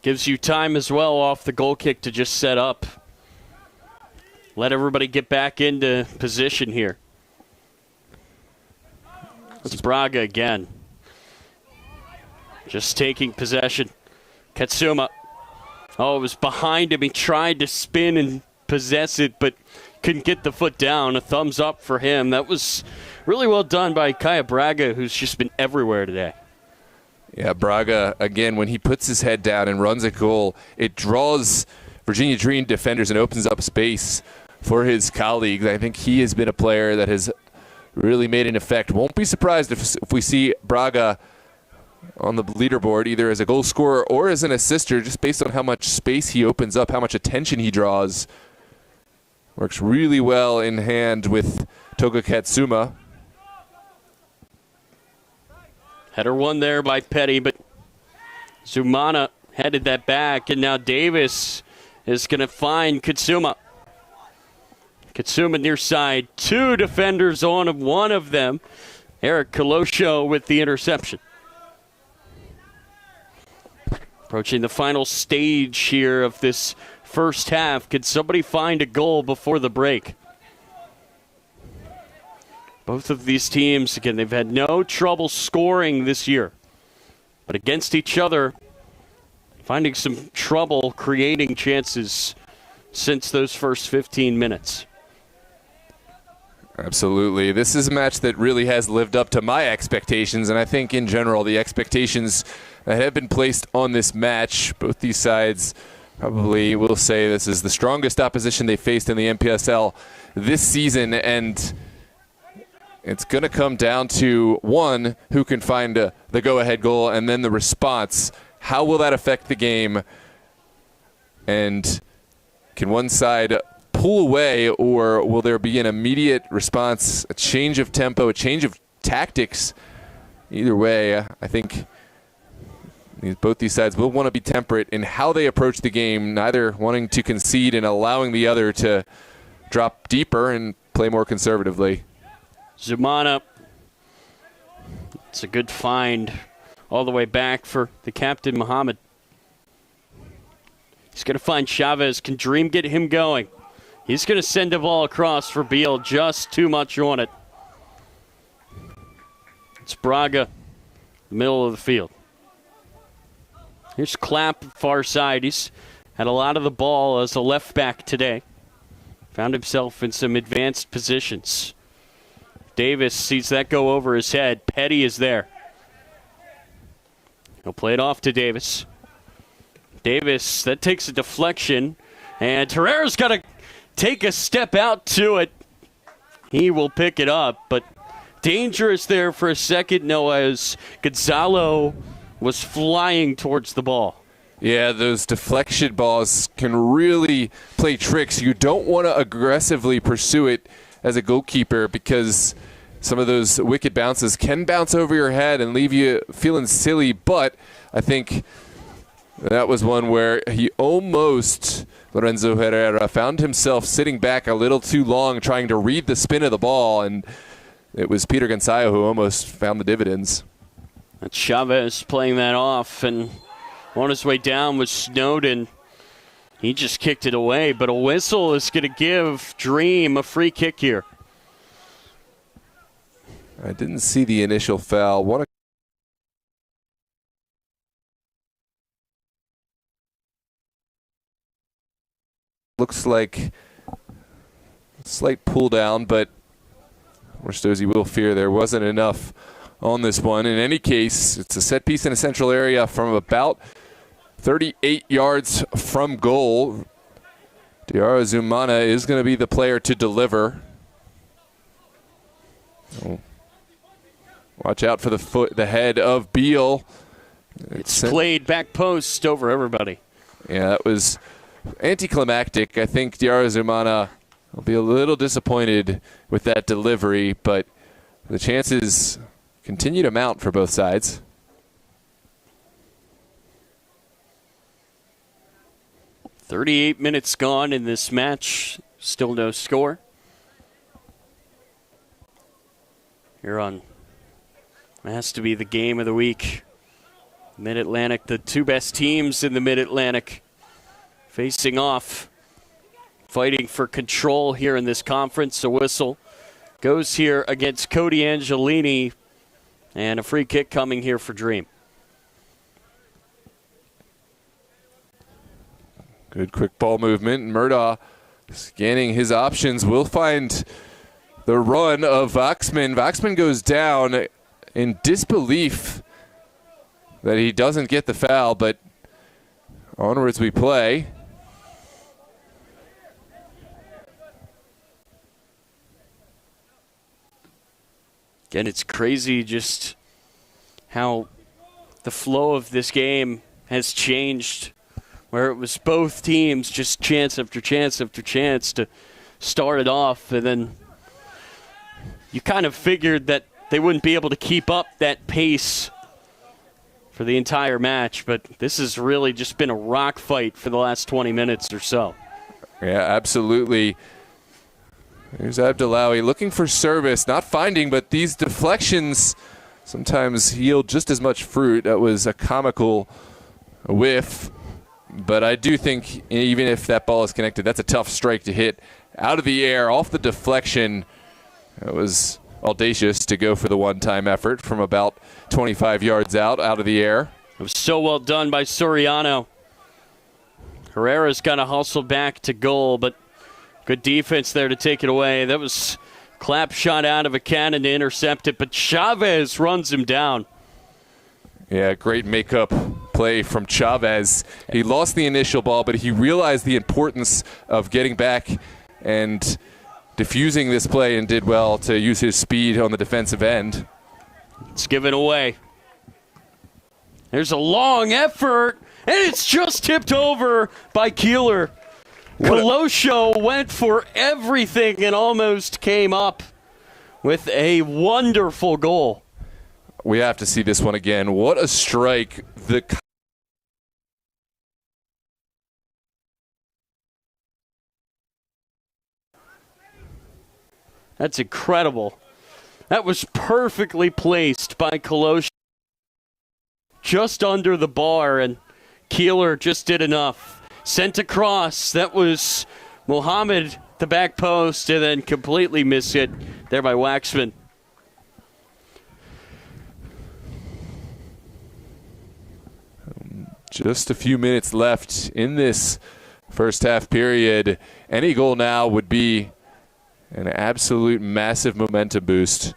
B: Gives you time as well off the goal kick to just set up. Let everybody get back into position here. It's Braga again. Just taking possession. Katsuma. Oh, it was behind him. He tried to spin and possess it, but couldn't get the foot down. A thumbs up for him. That was really well done by Kaya Braga, who's just been everywhere today.
A: Yeah, Braga, again, when he puts his head down and runs a goal, it draws Virginia Dream defenders and opens up space for his colleagues. I think he has been a player that has really made an effect. Won't be surprised if we see Braga on the leaderboard either as a goal scorer or as an assister, just based on how much space he opens up, how much attention he draws. Works really well in hand with Toga Katsuma.
B: Header won there by Petty, but Zumana headed that back, and now Davis is going to find Katsuma. Katsuma near side, two defenders on one of them. Eric Colosio with the interception. Approaching the final stage here of this first half. Could somebody find a goal before the break? Both of these teams, again, they've had no trouble scoring this year. But against each other, finding some trouble creating chances since those first 15 minutes.
A: Absolutely. This is a match that really has lived up to my expectations, and I think in general the expectations that have been placed on this match, both these sides probably will say this is the strongest opposition they faced in the NPSL this season, and it's going to come down to one, who can find the go-ahead goal, and then the response. How will that affect the game? And can one side pull away, or will there be an immediate response, a change of tempo, a change of tactics? Either way, I think both these sides will want to be temperate in how they approach the game, neither wanting to concede and allowing the other to drop deeper and play more conservatively.
B: Zumana, it's a good find all the way back for the captain, Muhammad. He's going to find Chavez. Can Dream get him going? He's going to send the ball across for Beal. Just too much on it. It's Braga, the middle of the field. Here's Clapp, far side. He's had a lot of the ball as a left back today. Found himself in some advanced positions. Davis sees that go over his head. Petty is there. He'll play it off to Davis. Davis, that takes a deflection. And Herrera's got to take a step out to it. He will pick it up, but dangerous there for a second, Noah, as Gonzalo was flying towards the ball.
A: Yeah, those deflection balls can really play tricks. You don't want to aggressively pursue it as a goalkeeper because some of those wicked bounces can bounce over your head and leave you feeling silly, but I think that was one where he almost, Lorenzo Herrera, found himself sitting back a little too long trying to read the spin of the ball, and it was Peter Gonzalo who almost found the dividends.
B: That's Chavez playing that off, and on his way down was Snowden. He just kicked it away, but a whistle is going to give Dream a free kick here.
A: I didn't see the initial foul. Looks like a slight pull down, but Ristozi will fear there wasn't enough on this one. In any case, it's a set piece in a central area from about 38 yards from goal. Diarra Zumana is going to be the player to deliver. Oh. Watch out for the head of Beal.
B: It's played back post over everybody.
A: Yeah, that was anticlimactic. I think Diarra Zumana will be a little disappointed with that delivery, but the chances continue to mount for both sides.
B: "38 minutes gone in this match. Still no score. Here on, it has to be the game of the week. Mid-Atlantic, the two best teams in the Mid-Atlantic facing off, fighting for control here in this conference. A whistle goes here against Cody Angelini, and a free kick coming here for Dream.
A: Good quick ball movement. Murdaugh scanning his options. Will find the run of Vaxman. Vaxman goes down in disbelief that he doesn't get the foul, but onwards we play.
B: Again, it's crazy just how the flow of this game has changed, where it was both teams just chance after chance after chance to start it off, and then you kind of figured that they wouldn't be able to keep up that pace for the entire match, but this has really just been a rock fight for the last 20 minutes or so.
A: Yeah, absolutely. Here's Abdullawi looking for service, not finding, but these deflections sometimes yield just as much fruit. That was a comical whiff. But I do think even if that ball is connected, that's a tough strike to hit out of the air, off the deflection. It was audacious to go for the one-time effort from about 25 yards out of the air.
B: It was so well done by Soriano. Herrera's got to hustle back to goal, but good defense there to take it away. That was clap shot out of a cannon to intercept it, but Chavez runs him down.
A: Yeah, great makeup play from Chavez. He lost the initial ball, but he realized the importance of getting back and diffusing this play and did well to use his speed on the defensive end.
B: It's given away. There's a long effort, and it's just tipped over by Keeler. Colosio went for everything and almost came up with a wonderful goal.
A: We have to see this one again. What a strike.
B: That's incredible. That was perfectly placed by Colosio. Just under the bar, and Keeler just did enough. Sent across. That was Mohammed, the back post, and then completely missed it there by Waxman.
A: Just a few minutes left in this first half period. Any goal now would be an absolute massive momentum boost.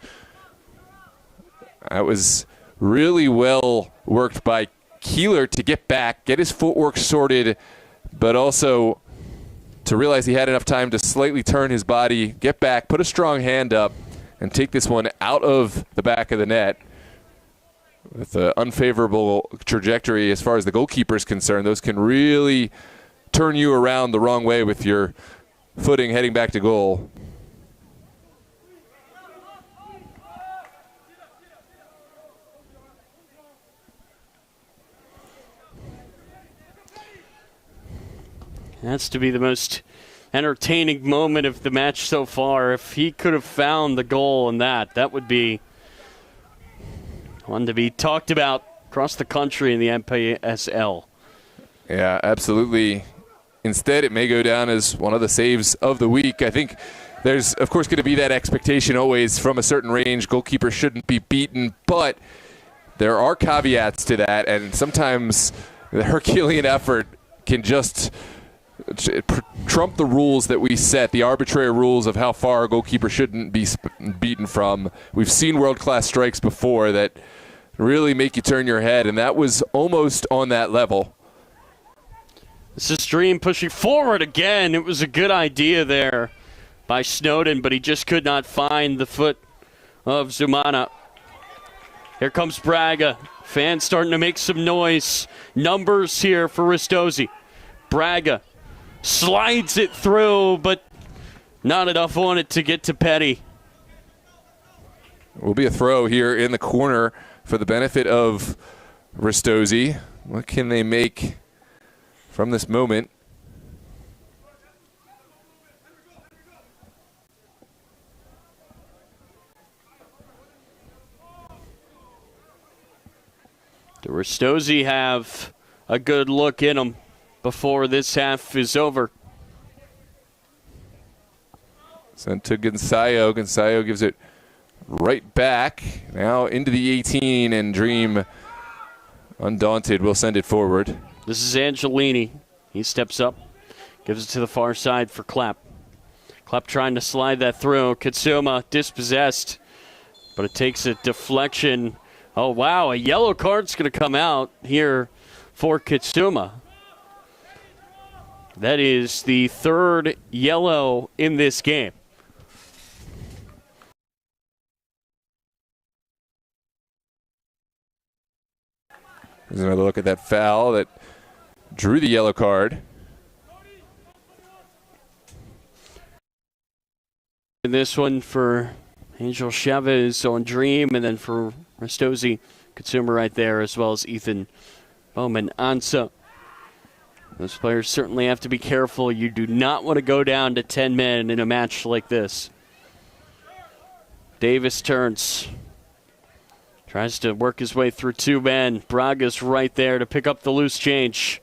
A: That was really well worked by Keeler to get back, get his footwork sorted, but also to realize he had enough time to slightly turn his body, get back, put a strong hand up, and take this one out of the back of the net. With an unfavorable trajectory as far as the goalkeeper is concerned, those can really turn you around the wrong way with your footing heading back to goal.
B: That's to be the most entertaining moment of the match so far. If he could have found the goal in that would be one to be talked about across the country in the NPSL.
A: Yeah, absolutely. Instead, it may go down as one of the saves of the week. I think there's, of course, going to be that expectation always from a certain range. Goalkeeper shouldn't be beaten, but there are caveats to that, and sometimes the Herculean effort can just trump the rules that we set, the arbitrary rules of how far a goalkeeper shouldn't be beaten from. We've seen world-class strikes before that really make you turn your head, and that was almost on that level.
B: This is Dream pushing forward again. It was a good idea there by Snowden, but he just could not find the foot of Zumana. Here comes Braga. Fans starting to make some noise. Numbers here for Ristozi. Braga slides it through, but not enough on it to get to Petty.
A: Will be a throw here in the corner for the benefit of Ristozi. What can they make from this moment?
B: Do Ristozi have a good look in them before this half is over?
A: Sent to Gonzayo. Gonzayo gives it right back. Now into the 18, and Dream, undaunted, will send it forward.
B: This is Angelini. He steps up, gives it to the far side for Clapp. Clapp trying to slide that through. Katsuma dispossessed, but it takes a deflection. Oh, wow, a yellow card's going to come out here for Katsuma. That is the third yellow in this game.
A: There's another look at that foul that drew the yellow card.
B: And this one for Angel Chavez on Dream, and then for Ristozi, Katsuma right there, as well as Ethan Bowman Ansa. Those players certainly have to be careful. You do not want to go down to 10 men in a match like this. Davis turns Tries to work his way through two men. Braga's right there to pick up the loose change.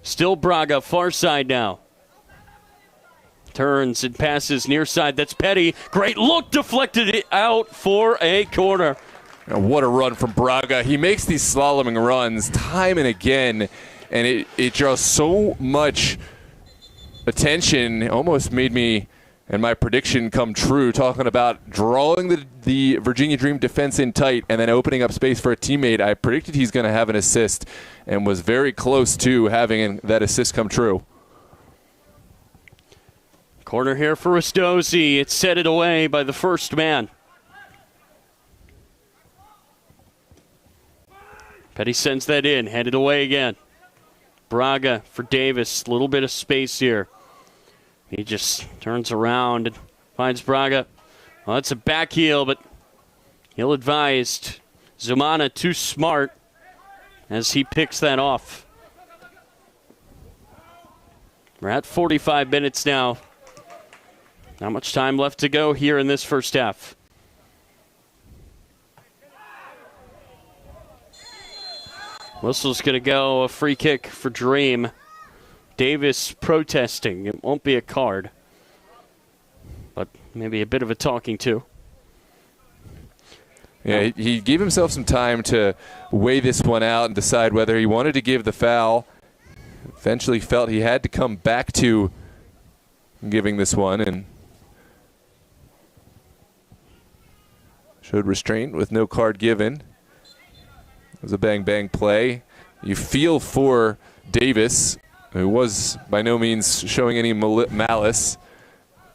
B: Still Braga, far side now. Turns and passes near side. That's Petty. Great look, deflected it out for a corner.
A: What a run from Braga. He makes these slaloming runs time and again, and it draws so much attention. It almost made me and my prediction come true, talking about drawing the Virginia Dream defense in tight and then opening up space for a teammate. I predicted he's going to have an assist and was very close to having that assist come true.
B: Corner here for Ristozi. It's set it away by the first man. Petty sends that in, headed away again. Braga for Davis, a little bit of space here. He just turns around and finds Braga. Well, it's a back heel, but ill-advised. Zumana too smart as he picks that off. We're at 45 minutes now. Not much time left to go here in this first half. Whistle's going to go, a free kick for Dream. Davis protesting. It won't be a card, but maybe a bit of a talking to.
A: Yeah, he gave himself some time to weigh this one out and decide whether he wanted to give the foul. Eventually felt he had to come back to giving this one and showed restraint with no card given. It was a bang-bang play. You feel for Davis, who was by no means showing any malice,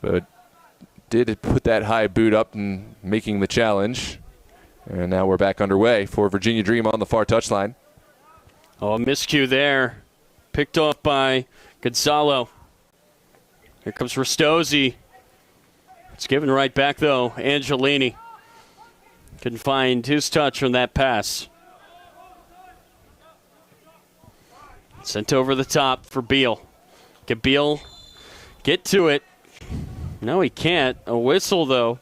A: but did put that high boot up and making the challenge. And now we're back underway for Virginia Dream on the far touchline.
B: Oh, a miscue there. Picked off by Gonzalo. Here comes Ristozi. It's given right back, though. Angelini couldn't find his touch on that pass. Sent over the top for Beal. Can Beal get to it? No, he can't. A whistle, though.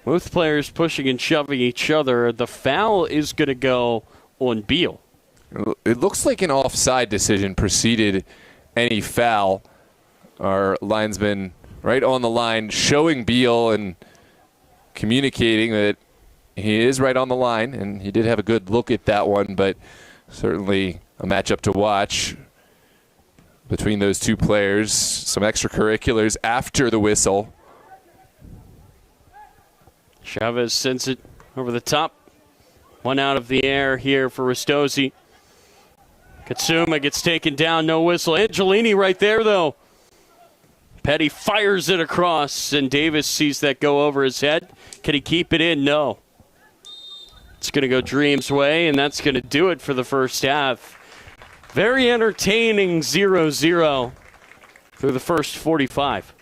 B: Both players pushing and shoving each other. The foul is going to go on Beal.
A: It looks like an offside decision preceded any foul. Our linesman right on the line showing Beal and communicating that he is right on the line, and he did have a good look at that one, but certainly a matchup to watch between those two players. Some extracurriculars after the whistle.
B: Chavez sends it over the top. One out of the air here for Ristozi. Katsuma gets taken down, no whistle. Angelini right there, though. Petty fires it across, and Davis sees that go over his head. Can he keep it in? No. It's going to go Dream's way, and that's going to do it for the first half. Very entertaining 0-0 through the first 45.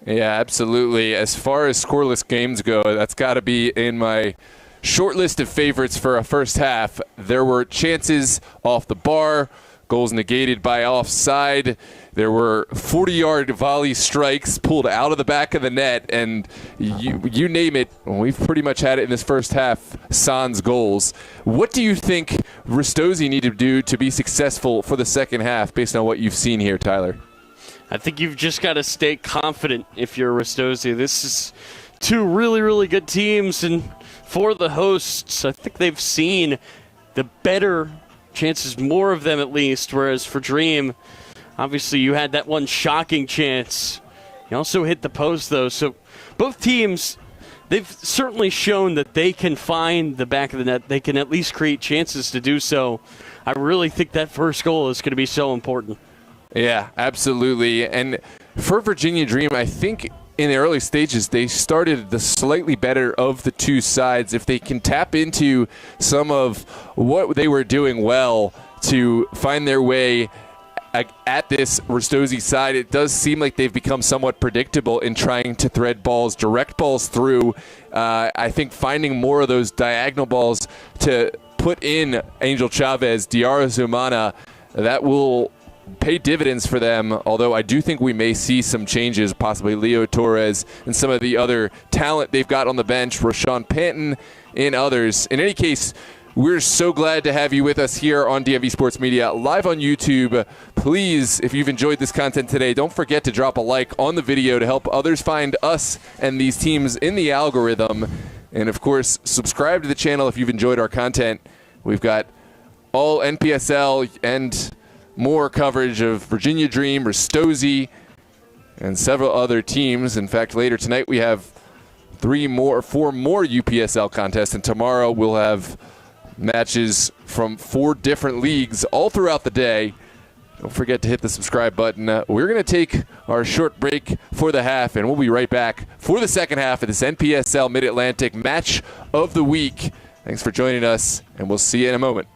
A: Yeah, absolutely. As far as scoreless games go, that's got to be in my short list of favorites for a first half. There were chances off the bar, goals negated by offside. There were 40-yard volley strikes pulled out of the back of the net, and you name it, we've pretty much had it in this first half, sans goals. What do you think Ristozi need to do to be successful for the second half based on what you've seen here, Tyler?
B: I think you've just got to stay confident if you're Ristozi. This is two really, really good teams, and for the hosts, I think they've seen the better chances, more of them at least, whereas for Dream, obviously you had that one shocking chance. You also hit the post, though, so both teams, they've certainly shown that they can find the back of the net. They can at least create chances to do so. I really think that first goal is going to be so important.
A: Yeah, absolutely. And for Virginia Dream, I think in the early stages, they started the slightly better of the two sides. If they can tap into some of what they were doing well to find their way at this Ristozi side, it does seem like they've become somewhat predictable in trying to thread balls, direct balls through. I think finding more of those diagonal balls to put in Angel Chavez, Diarra Zumana, that will pay dividends for them, although I do think we may see some changes, possibly Leo Torres and some of the other talent they've got on the bench, Rashawn Panton and others. In any case, we're so glad to have you with us here on DMV Sports Media, live on YouTube. Please, if you've enjoyed this content today, don't forget to drop a like on the video to help others find us and these teams in the algorithm. And, of course, subscribe to the channel if you've enjoyed our content. We've got all NPSL and more coverage of Virginia Dream, Ristozi, and several other teams. In fact, later tonight we have four more UPSL contests, and tomorrow we'll have matches from 4 different leagues all throughout the day. Don't forget to hit the subscribe button. We're going to take our short break for the half, and we'll be right back for the second half of this NPSL Mid-Atlantic Match of the Week. Thanks for joining us, and we'll see you in a moment.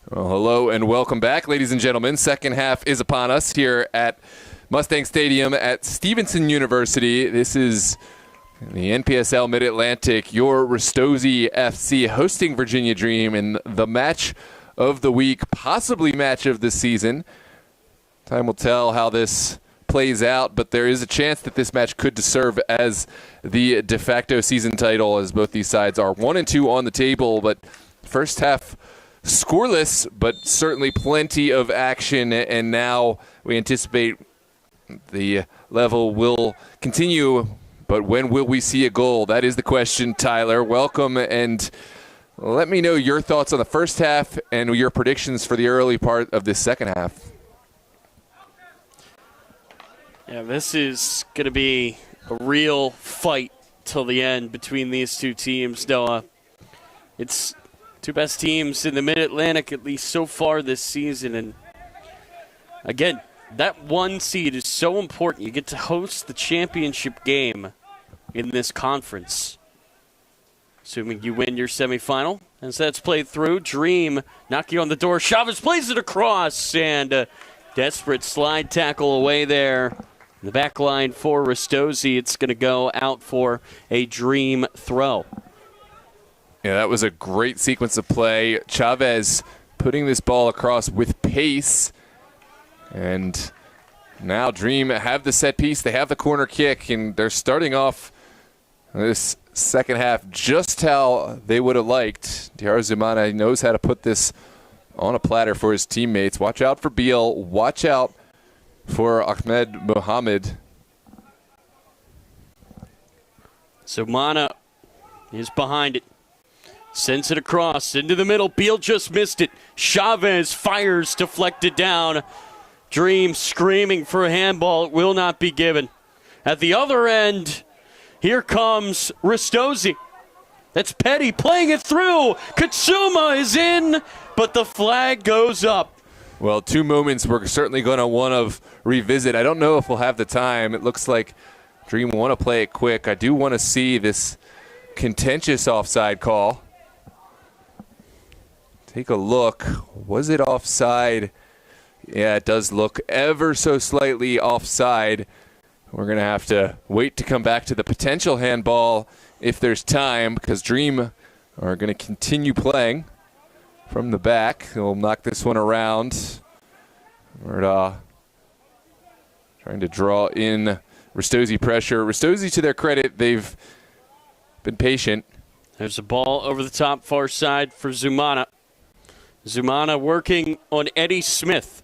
A: Well, hello and welcome back, ladies and gentlemen. Second half is upon us here at Mustang Stadium at Stevenson University. This is the NPSL Mid-Atlantic, your Ristozi FC hosting Virginia Dream in the match of the week, possibly match of the season. Time will tell how this plays out, but there is a chance that this match could serve as the de facto season title, as both these sides are 1-2 on the table. But first half scoreless, but certainly plenty of action, and now we anticipate the level will continue. But when will we see a goal? That is the question, Tyler. Welcome, and let me know your thoughts on the first half and your predictions for the early part of this second half.
B: Yeah, this is going to be a real fight till the end between these two teams, Noah. It's two best teams in the Mid-Atlantic, at least so far this season. And again, that one seed is so important. You get to host the championship game in this conference, assuming you win your semifinal. As that's played through, Dream knocking on the door. Chavez plays it across, and a desperate slide tackle away there. The back line for Ristozi, it's going to go out for a Dream throw.
A: Yeah, that was a great sequence of play. Chavez putting this ball across with pace. And now Dream have the set piece. They have the corner kick, and they're starting off this second half just how they would have liked. Diarra Zumana knows how to put this on a platter for his teammates. Watch out for Beal. Watch out for Ahmed Mohamed.
B: Zumana is behind it. Sends it across into the middle. Beal just missed it. Chavez fires, deflected down. Dream screaming for a handball. It will not be given. At the other end, here comes Ristozi. That's Petty playing it through. Katsuma is in, but the flag goes up.
A: Well, two moments we're certainly going to want to revisit. I don't know if we'll have the time. It looks like Dream want to play it quick. I do want to see this contentious offside call. Take a look. Was it offside? Yeah, it does look ever so slightly offside. We're going to have to wait to come back to the potential handball if there's time, because Dream are going to continue playing from the back. They'll knock this one around. We're trying to draw in Ristozi pressure. Ristozi, to their credit, they've been patient.
B: There's a ball over the top far side for Zumana. Zumana working on Eddie Smith.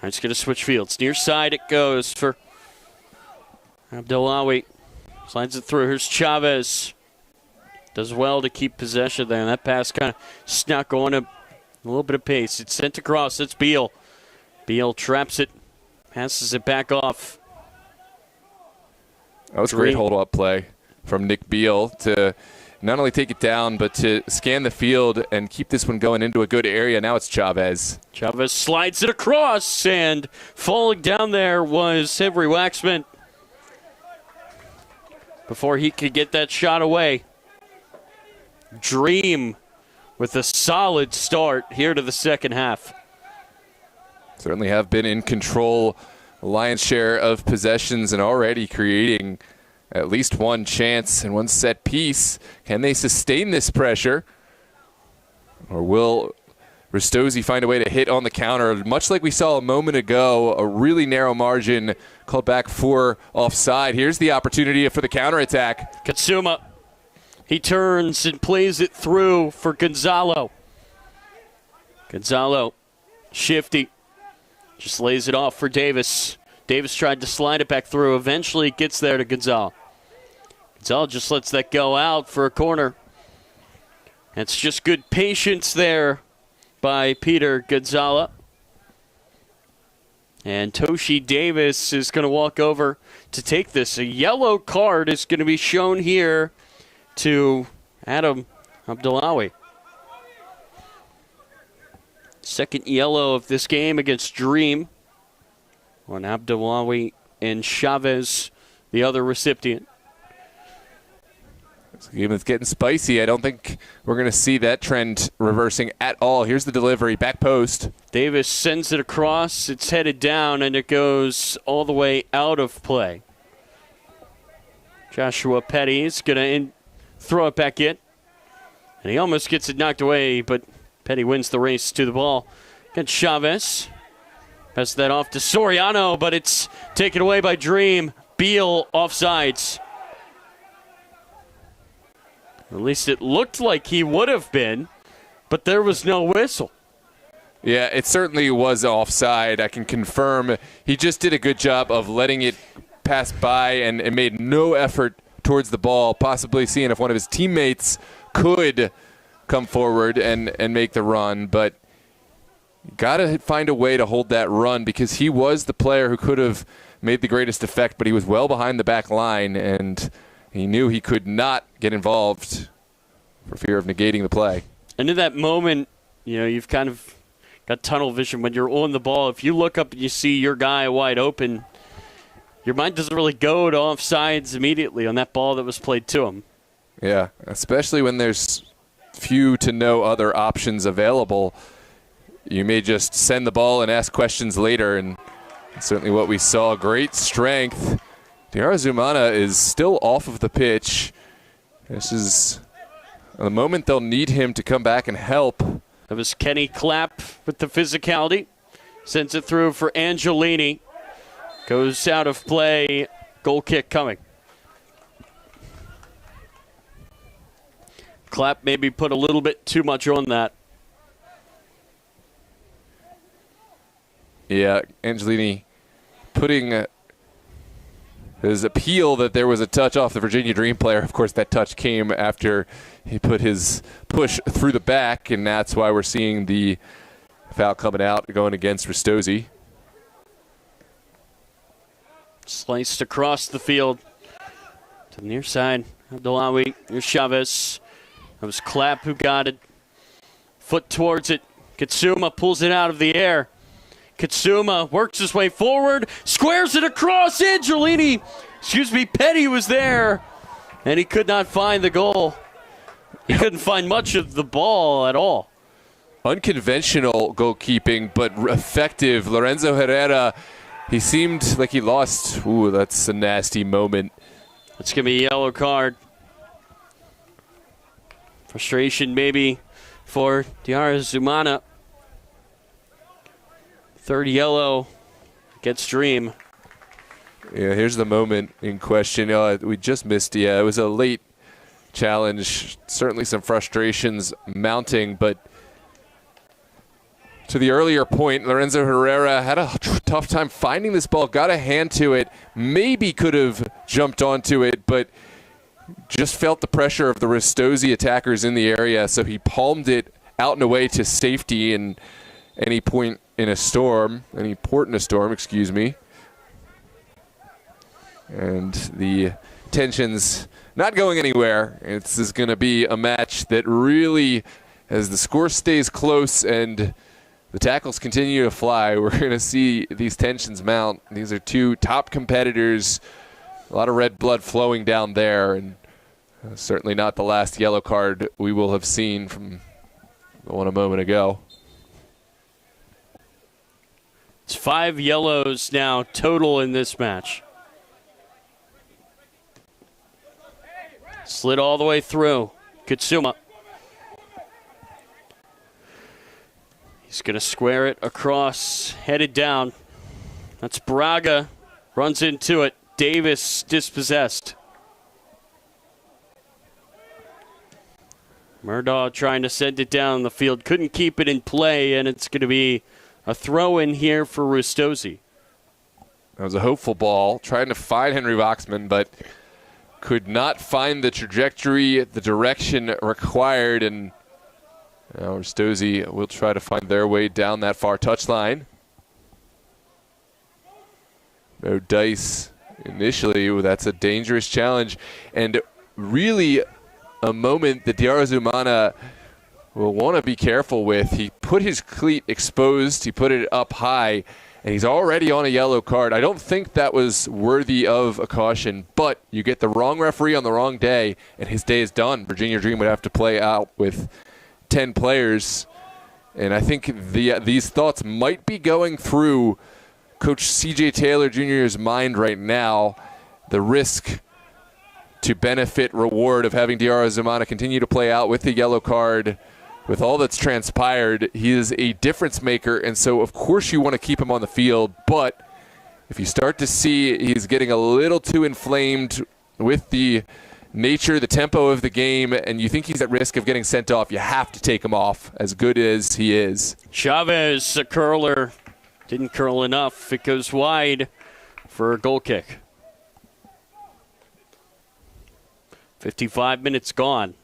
B: It's going to switch fields. Near side it goes for Abdullawi. Slides it through. Here's Chavez. Does well to keep possession there. And that pass kind of snuck on a little bit of pace. It's sent across. It's Beal. Beal traps it. Passes it back off.
A: That was a great hold-up play from Nick Beal to not only take it down, but to scan the field and keep this one going into a good area. Now it's Chavez.
B: Chavez slides it across, and falling down there was Henry Waxman before he could get that shot away. Dream with a solid start here to the second half.
A: Certainly have been in control, lion's share of possessions, and already creating at least one chance and one set piece. Can they sustain this pressure? Or will Ristozi find a way to hit on the counter? Much like we saw a moment ago, a really narrow margin called back for offside. Here's the opportunity for the counterattack.
B: Katsuma, he turns and plays it through for Gonzalo. Gonzalo, shifty, just lays it off for Davis. Davis tried to slide it back through. Eventually it gets there to Gonzalo. Gonzalo just lets that go out for a corner. It's just good patience there by Peter Gonzalo. And Toshi Davis is going to walk over to take this. A yellow card is going to be shown here to Adam Abdullawi. Second yellow of this game against Dream on Abdullawi and Chavez, the other recipient.
A: It's a game that's getting spicy. I don't think we're going to see that trend reversing at all. Here's the delivery, back post.
B: Davis sends it across. It's headed down, and it goes all the way out of play. Joshua Petty is going to throw it back in. And he almost gets it knocked away, but Petty wins the race to the ball. Got Chavez. Pass that off to Soriano, but it's taken away by Dream. Beal offsides. At least it looked like he would have been, but there was no whistle.
A: Yeah, it certainly was offside. I can confirm he just did a good job of letting it pass by and made no effort towards the ball, possibly seeing if one of his teammates could come forward and make the run. But you got to find a way to hold that run because he was the player who could have made the greatest effect, but he was well behind the back line, and he knew he could not get involved for fear of negating the play.
B: And in that moment, you've kind of got tunnel vision when you're on the ball. If you look up and you see your guy wide open, your mind doesn't really go to offsides immediately on that ball that was played to him.
A: Yeah, especially when there's few to no other options available. You may just send the ball and ask questions later, and certainly what we saw. Great strength. Diarra Zumana is still off of the pitch. This is the moment they'll need him to come back and help.
B: That was Kenny Clapp with the physicality. Sends it through for Angelini. Goes out of play. Goal kick coming. Clapp maybe put a little bit too much on that.
A: Yeah, Angelini putting his appeal that there was a touch off the Virginia Dream player. Of course, that touch came after he put his push through the back, and that's why we're seeing the foul coming out, going against Ristozi.
B: Sliced across the field to the near side. Abdullawi, here's Chavez. That was Clapp who got it. Foot towards it. Katsuma pulls it out of the air. Katsuma works his way forward, squares it across. Petty was there, and he could not find the goal. He couldn't find much of the ball at all.
A: Unconventional goalkeeping, but effective. Lorenzo Herrera, he seemed like he lost. Ooh, that's a nasty moment.
B: That's going to be a yellow card. Frustration maybe for Diarra Zumana. Third yellow against Dream.
A: Yeah, here's the moment in question. We just missed. Yeah, it was a late challenge. Certainly some frustrations mounting, but to the earlier point, Lorenzo Herrera had a tough time finding this ball, got a hand to it, maybe could have jumped onto it, but just felt the pressure of the Ristozi attackers in the area, so he palmed it out and away to safety in any port in a storm, excuse me. And the tension's not going anywhere. This is going to be a match that really, as the score stays close and the tackles continue to fly, we're going to see these tensions mount. These are two top competitors, a lot of red blood flowing down there, and certainly not the last yellow card we will have seen from the one a moment ago.
B: It's 5 yellows now total in this match. Slid all the way through. Katsuma. He's going to square it across, headed down. That's Braga. Runs into it. Davis dispossessed. Murdaugh trying to send it down the field. Couldn't keep it in play, and it's going to be a throw in here for Ristozi.
A: That was a hopeful ball, trying to find Henry Voxman, but could not find the trajectory, the direction required, and now Ristozi will try to find their way down that far touchline. No dice initially. That's a dangerous challenge, and really a moment that Diarra Zumana will want to be careful with. He put his cleat exposed, he put it up high, and he's already on a yellow card. I don't think that was worthy of a caution, but you get the wrong referee on the wrong day, and his day is done. Virginia Dream would have to play out with 10 players, and I think these thoughts might be going through Coach C.J. Taylor Jr.'s mind right now. The risk to benefit reward of having Diarra Zumana continue to play out with the yellow card. With all that's transpired, he is a difference maker, and so of course you want to keep him on the field, but if you start to see he's getting a little too inflamed with the nature, the tempo of the game, and you think he's at risk of getting sent off, you have to take him off, as good as he is.
B: Chavez, a curler, didn't curl enough. It goes wide for a goal kick. 55 minutes gone.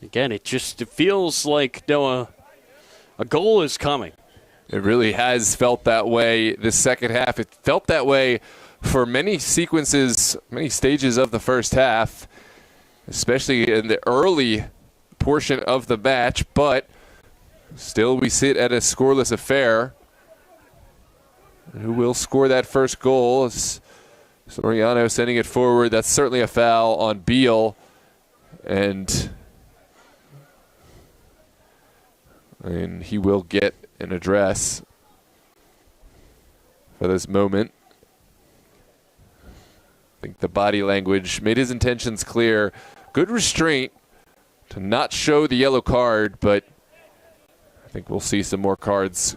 B: Again, it feels like a goal is coming.
A: It really has felt that way this second half. It felt that way for many sequences, many stages of the first half, especially in the early portion of the match, but still we sit at a scoreless affair. Who will score that first goal? It's Soriano sending it forward. That's certainly a foul on Beal, and he will get an address for this moment. I think the body language made his intentions clear. Good restraint to not show the yellow card, but I think we'll see some more cards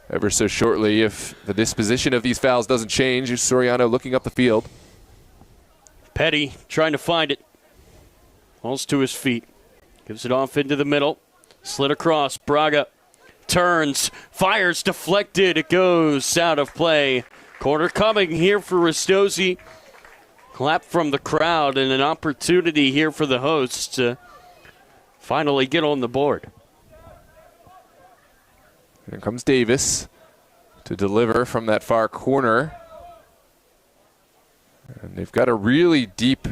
A: ever so shortly if the disposition of these fouls doesn't change. Here's Soriano looking up the field.
B: Petty trying to find it. Falls to his feet. Gives it off into the middle. Slid across. Braga turns. Fires. Deflected. It goes out of play. Corner coming here for Ristozi. Clap from the crowd and an opportunity here for the hosts to finally get on the board.
A: Here comes Davis to deliver from that far corner. And they've got a really deep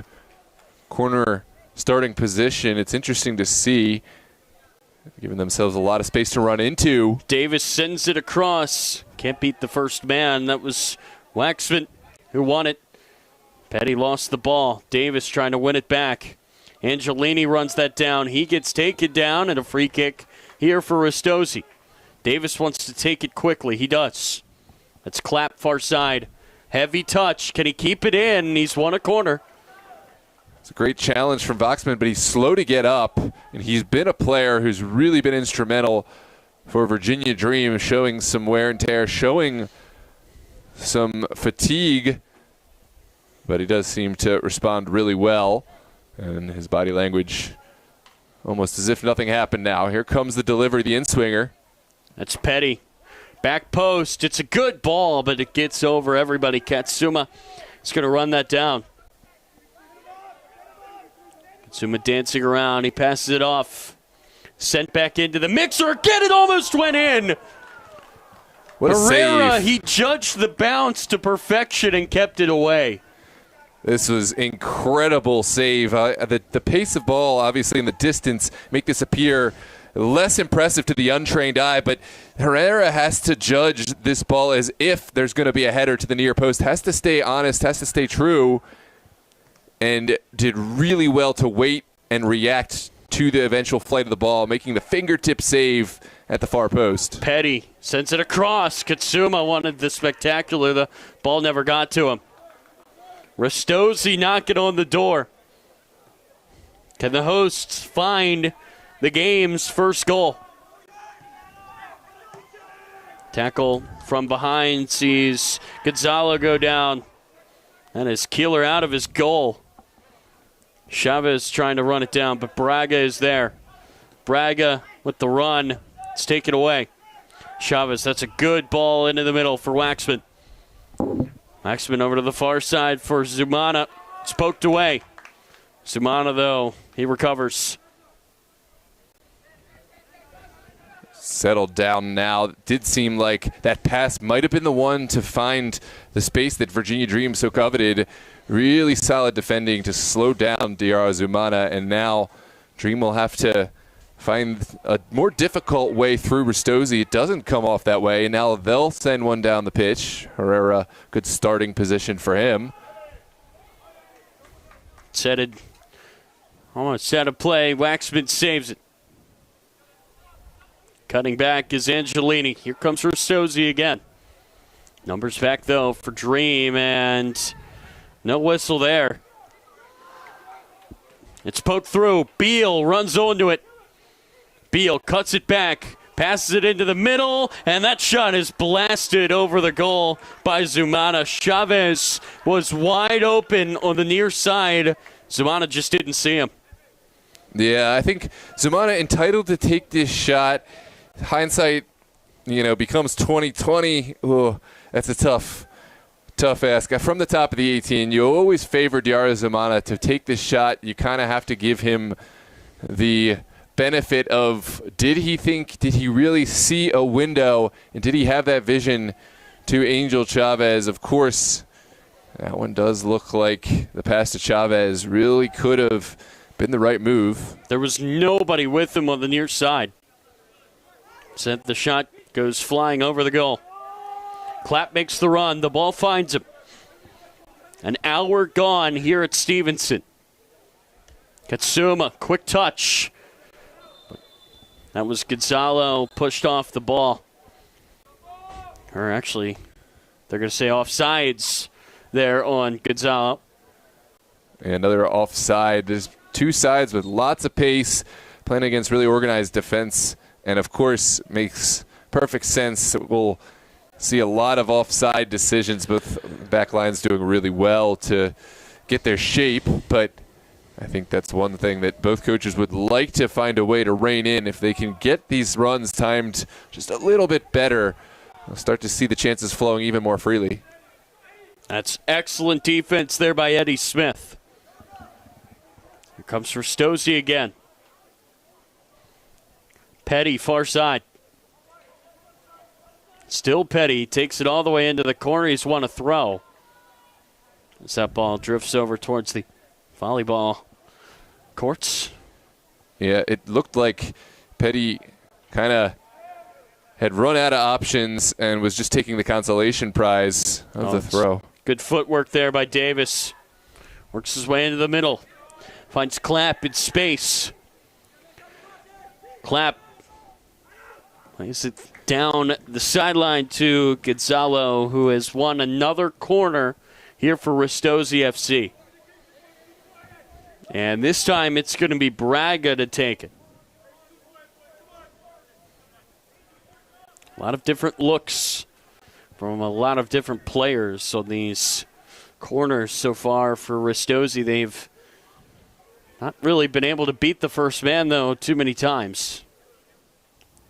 A: corner starting position. It's interesting to see. They've given themselves a lot of space to run into.
B: Davis sends it across. Can't beat the first man. That was Waxman who won it. Petty lost the ball. Davis trying to win it back. Angelini runs that down. He gets taken down, and a free kick here for Ristozi. Davis wants to take it quickly. He does. That's Clapp far side. Heavy touch. Can he keep it in? He's won a corner.
A: It's a great challenge from Voxman, but he's slow to get up, and he's been a player who's really been instrumental for Virginia Dream, showing some wear and tear, showing some fatigue, but he does seem to respond really well, and his body language almost as if nothing happened now. Here comes the delivery, the in-swinger.
B: That's Petty. Back post. It's a good ball, but it gets over everybody. Katsuma is going to run that down. Katsuma dancing around. He passes it off. Sent back into the mixer. Again, it almost went in.
A: What a
B: Herrera,
A: save.
B: he judged the bounce to perfection and kept it away.
A: This was incredible save. The pace of ball, obviously, and the distance make this appear less impressive to the untrained eye, but Herrera has to judge this ball as if there's going to be a header to the near post, has to stay honest, has to stay true, and did really well to wait and react to the eventual flight of the ball, making the fingertip save at the far post.
B: Petty sends it across. Katsuma wanted the spectacular. The ball never got to him. Ristozi knocking on the door. Can the hosts find the game's first goal? Tackle from behind sees Gonzalo go down. And is Keeler out of his goal. Chavez trying to run it down, but Braga is there. Braga with the run. It's taken away. Chavez, that's a good ball into the middle for Waxman. Waxman over to the far side for Zumana. It's poked away. Zumana, though, he recovers.
A: Settled down now. It did seem like that pass might have been the one to find the space that Virginia Dream so coveted. Really solid defending to slow down Diarra Zumana, and now Dream will have to find a more difficult way through Ristozi. It doesn't come off that way, and now they'll send one down the pitch. Herrera, good starting position for him.
B: Almost out of play. Waxman saves it. Cutting back is Angelini. Here comes Ristozi again. Numbers back, though, for Dream, and no whistle there. It's poked through. Beal runs onto it. Beal cuts it back, passes it into the middle, and that shot is blasted over the goal by Zumana. Chavez was wide open on the near side. Zumana just didn't see him.
A: Yeah, I think Zumana entitled to take this shot. Hindsight, becomes 20/20. Oh, that's a tough ask. From the top of the 18, you always favor Diarra Zumana to take this shot. You kind of have to give him the benefit of, did he really see a window, and did he have that vision to Angel Chavez? Of course, that one does look like the pass to Chavez really could have been the right move.
B: There was nobody with him on the near side. Sent the shot, goes flying over the goal. Clapp makes the run. The ball finds him. An hour gone here at Stevenson. Katsuma, quick touch. That was Gonzalo, pushed off the ball. Or actually, they're going to say offsides there on Gonzalo.
A: Another offside. There's two sides with lots of pace, playing against really organized defense, and of course makes perfect sense. We'll see a lot of offside decisions. Both back lines doing really well to get their shape, but I think that's one thing that both coaches would like to find a way to rein in. If they can get these runs timed just a little bit better, we'll start to see the chances flowing even more freely.
B: That's excellent defense there by Eddie Smith. Here comes Ristozi again. Petty, far side. Still Petty, takes it all the way into the corner. He's won a throw. As that ball drifts over towards the volleyball courts.
A: Yeah, it looked like Petty kind of had run out of options and was just taking the consolation prize of the throw.
B: Good footwork there by Davis. Works his way into the middle. Finds Clapp in space. Clapp plays it down the sideline to Gonzalo, who has won another corner here for Ristozi FC. And this time it's going to be Braga to take it. A lot of different looks from a lot of different players on these corners so far for Ristozi. They've not really been able to beat the first man, though, too many times.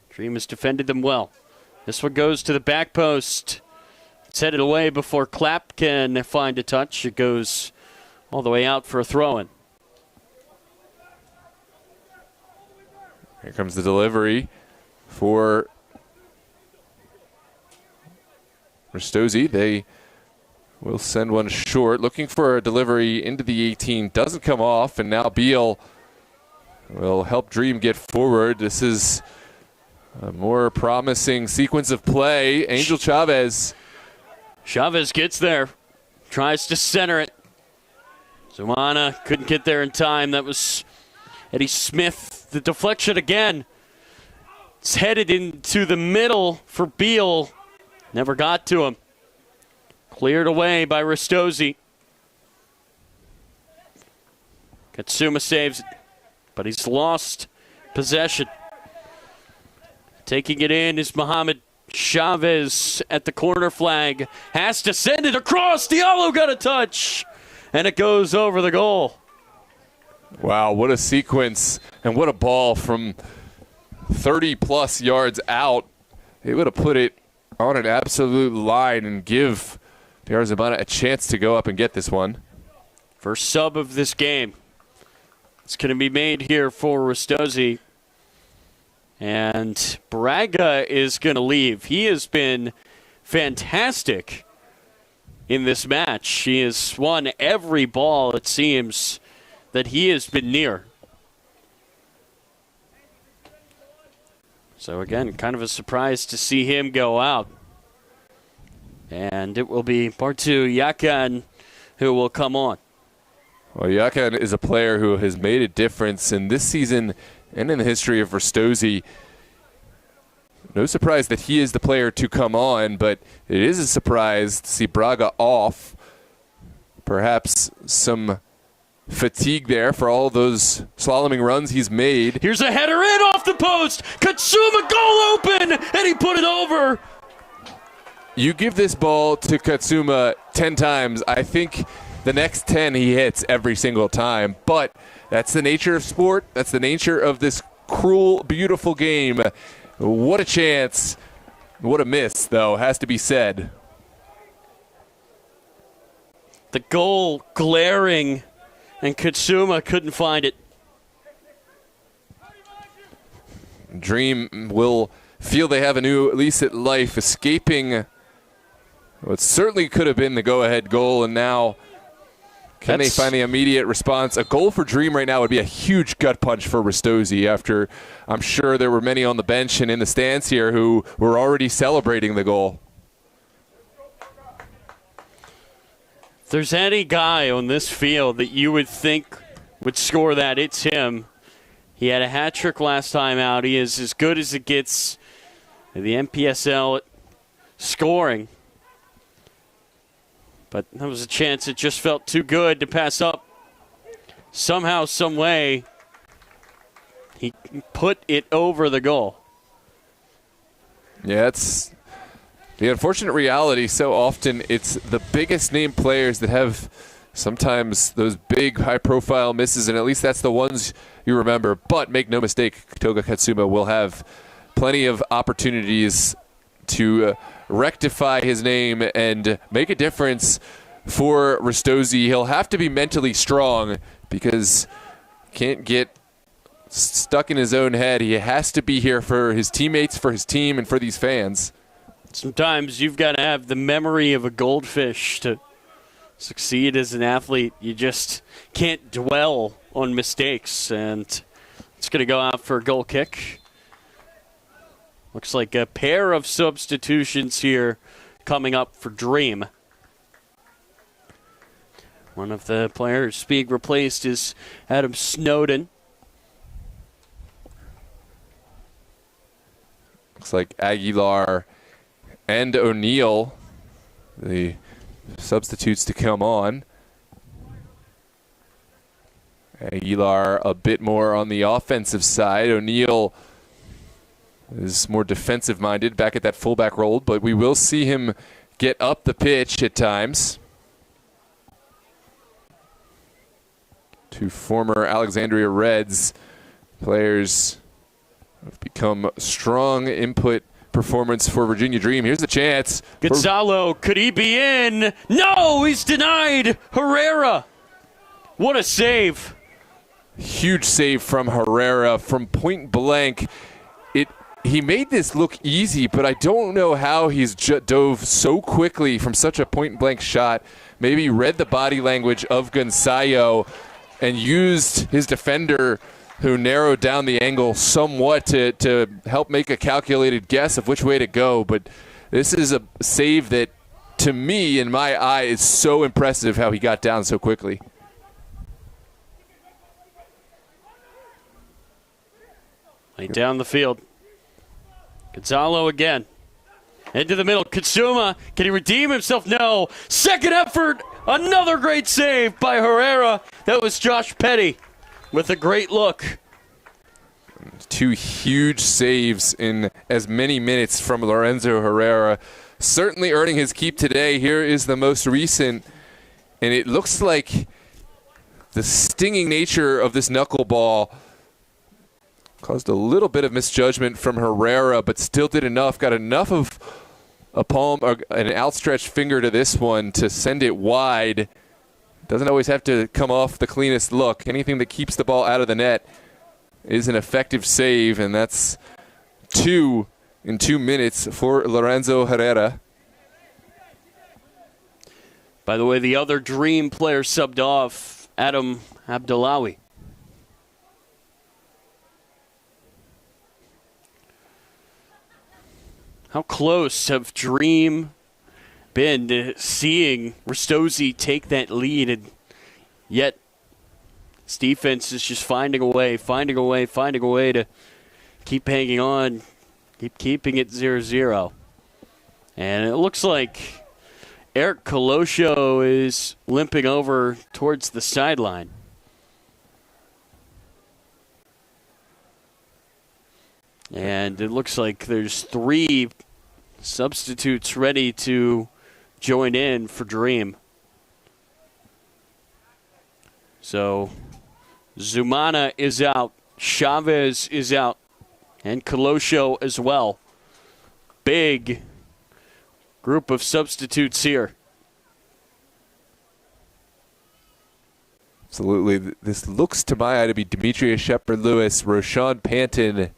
B: Dream has defended them well. This one goes to the back post. It's headed away before Clapp can find a touch. It goes all the way out for a throw-in.
A: Here comes the delivery for Ristozi. They will send one short. Looking for a delivery into the 18. Doesn't come off, and now Beal will help Dream get forward. This is a more promising sequence of play. Angel Chavez.
B: Chavez gets there. Tries to center it. Zumana couldn't get there in time. That was Eddie Smith. The deflection again. It's headed into the middle for Beal. Never got to him. Cleared away by Ristozi. Katsuma saves it, but he's lost possession. Taking it in is Mohamed Chavez at the corner flag. Has to send it across. Diallo got a touch, and it goes over the goal.
A: Wow, what a sequence, and what a ball from 30-plus yards out. They would have put it on an absolute line and give Diarra Zumana a chance to go up and get this one.
B: First sub of this game. It's going to be made here for Ristozi. And Braga is going to leave. He has been fantastic in this match. He has won every ball, it seems, that he has been near. So again, kind of a surprise to see him go out. And it will be Bartu Yakan who will come on.
A: Well, Yakan is a player who has made a difference in this season and in the history of Ristozi. No surprise that he is the player to come on, but it is a surprise to see Braga off. Perhaps some fatigue there for all those slaloming runs he's made.
B: Here's a header in off the post. Katsuma goal open, and he put it over.
A: You give this ball to Katsuma 10 times, I think the next 10 he hits every single time. But that's the nature of sport. That's the nature of this cruel, beautiful game. What a chance. What a miss, though, has to be said.
B: The goal glaring, and Katsuma couldn't find it.
A: Dream will feel they have a new lease at life, escaping what certainly could have been the go-ahead goal, and now can they find the immediate response? A goal for Dream right now would be a huge gut punch for Ristozi after I'm sure there were many on the bench and in the stands here who were already celebrating the goal.
B: If there's any guy on this field that you would think would score that, it's him. He had a hat trick last time out. He is as good as it gets in the NPSL scoring. But that was a chance that just felt too good to pass up. Somehow, some way, he put it over the goal.
A: Yeah, it's the unfortunate reality. So often it's the biggest name players that have sometimes those big high-profile misses, and at least that's the ones you remember. But make no mistake, Toga Katsuma will have plenty of opportunities to rectify his name and make a difference for Ristozi. He'll have to be mentally strong because can't get stuck in his own head. He has to be here for his teammates, for his team, and for these fans.
B: Sometimes you've got to have the memory of a goldfish to succeed as an athlete. You just can't dwell on mistakes, and it's going to go out for a goal kick. Looks like a pair of substitutions here coming up for Dream. One of the players being replaced is Adam Snowden.
A: Looks like Aguilar and O'Neill, the substitutes to come on. Aguilar a bit more on the offensive side. O'Neill is more defensive-minded back at that fullback role, but we will see him get up the pitch at times. Two former Alexandria Reds players have become strong input performance for Virginia Dream. Here's the chance.
B: Gonzalo, could he be in? No, he's denied. Herrera. What a save.
A: Huge save from Herrera from point blank. He made this look easy, but I don't know how he's dove so quickly from such a point-blank shot. Maybe read the body language of Gonzalo and used his defender, who narrowed down the angle somewhat to help make a calculated guess of which way to go. But this is a save that, to me, in my eye, is so impressive how he got down so quickly.
B: Lay down the field. Gonzalo again. Into the middle. Katsuma. Can he redeem himself? No. Second effort. Another great save by Herrera. That was Josh Petty with a great look.
A: Two huge saves in as many minutes from Lorenzo Herrera. Certainly earning his keep today. Here is the most recent. And it looks like the stinging nature of this knuckleball caused a little bit of misjudgment from Herrera, but still did enough. Got enough of a palm or an outstretched finger to this one to send it wide. Doesn't always have to come off the cleanest look. Anything that keeps the ball out of the net is an effective save, and that's 2 in 2 minutes for Lorenzo Herrera.
B: By the way, the other Dream player subbed off, Adam Abdullawi. How close have Dream been to seeing Ristozi take that lead, and yet this defense is just finding a way to keep hanging on, keep keeping it 0-0. And it looks like Eric Colosio is limping over towards the sideline. And it looks like there's 3 substitutes ready to join in for Dream. So Zumana is out, Chavez is out, and Colosio as well. Big group of substitutes here.
A: Absolutely. This looks to my eye to be Demetrius Shepard-Lewis, Roshan Panton,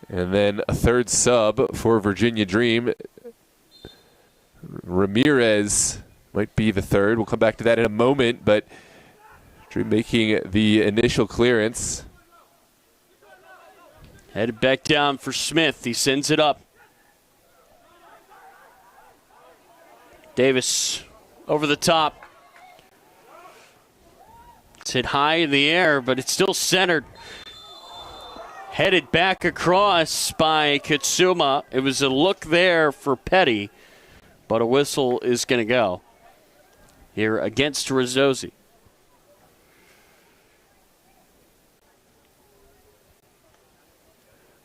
A: and then a third sub for Virginia Dream. Ramirez might be the third. We'll come back to that in a moment, but Dream making the initial clearance.
B: Headed back down for Smith. He sends it up. Davis over the top. It's hit high in the air, but it's still centered. Headed back across by Katsuma. It was a look there for Petty, but a whistle is going to go here against Ristozi.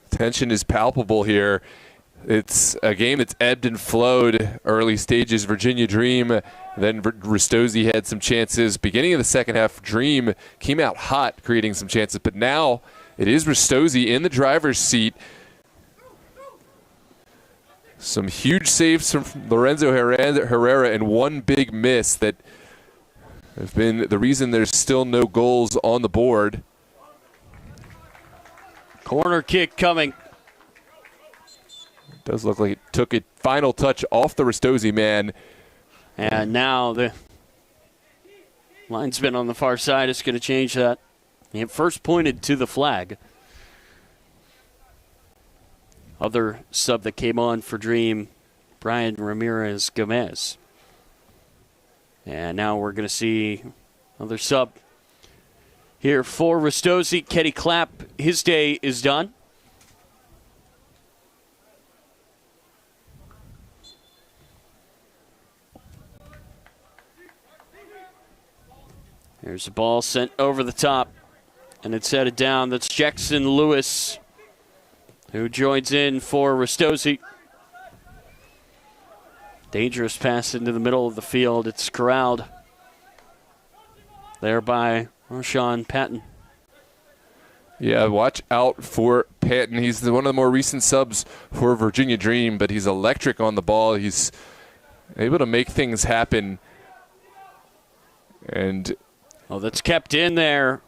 A: Tension is palpable here. It's a game that's ebbed and flowed. Early stages, Virginia Dream. Then Ristozi had some chances. Beginning of the second half, Dream came out hot, creating some chances. But now it is Ristozi in the driver's seat. Some huge saves from Lorenzo Herrera and one big miss that have been the reason there's still no goals on the board.
B: Corner kick coming.
A: Does look like it took a final touch off the Ristozi man.
B: And now the linesman on the far side is going to change that. He first pointed to the flag. Other sub that came on for Dream, Brian Ramirez Gomez. And now we're going to see another sub here for Ristozi. Kenny Clapp, his day is done. There's a ball sent over the top, and it's headed down. That's Jackson Lewis, who joins in for Ristozi. Dangerous pass into the middle of the field. It's corralled there by Roshan Patton.
A: Yeah, watch out for Patton. He's one of the more recent subs for Virginia Dream, but he's electric on the ball. He's able to make things happen. And
B: that's kept in there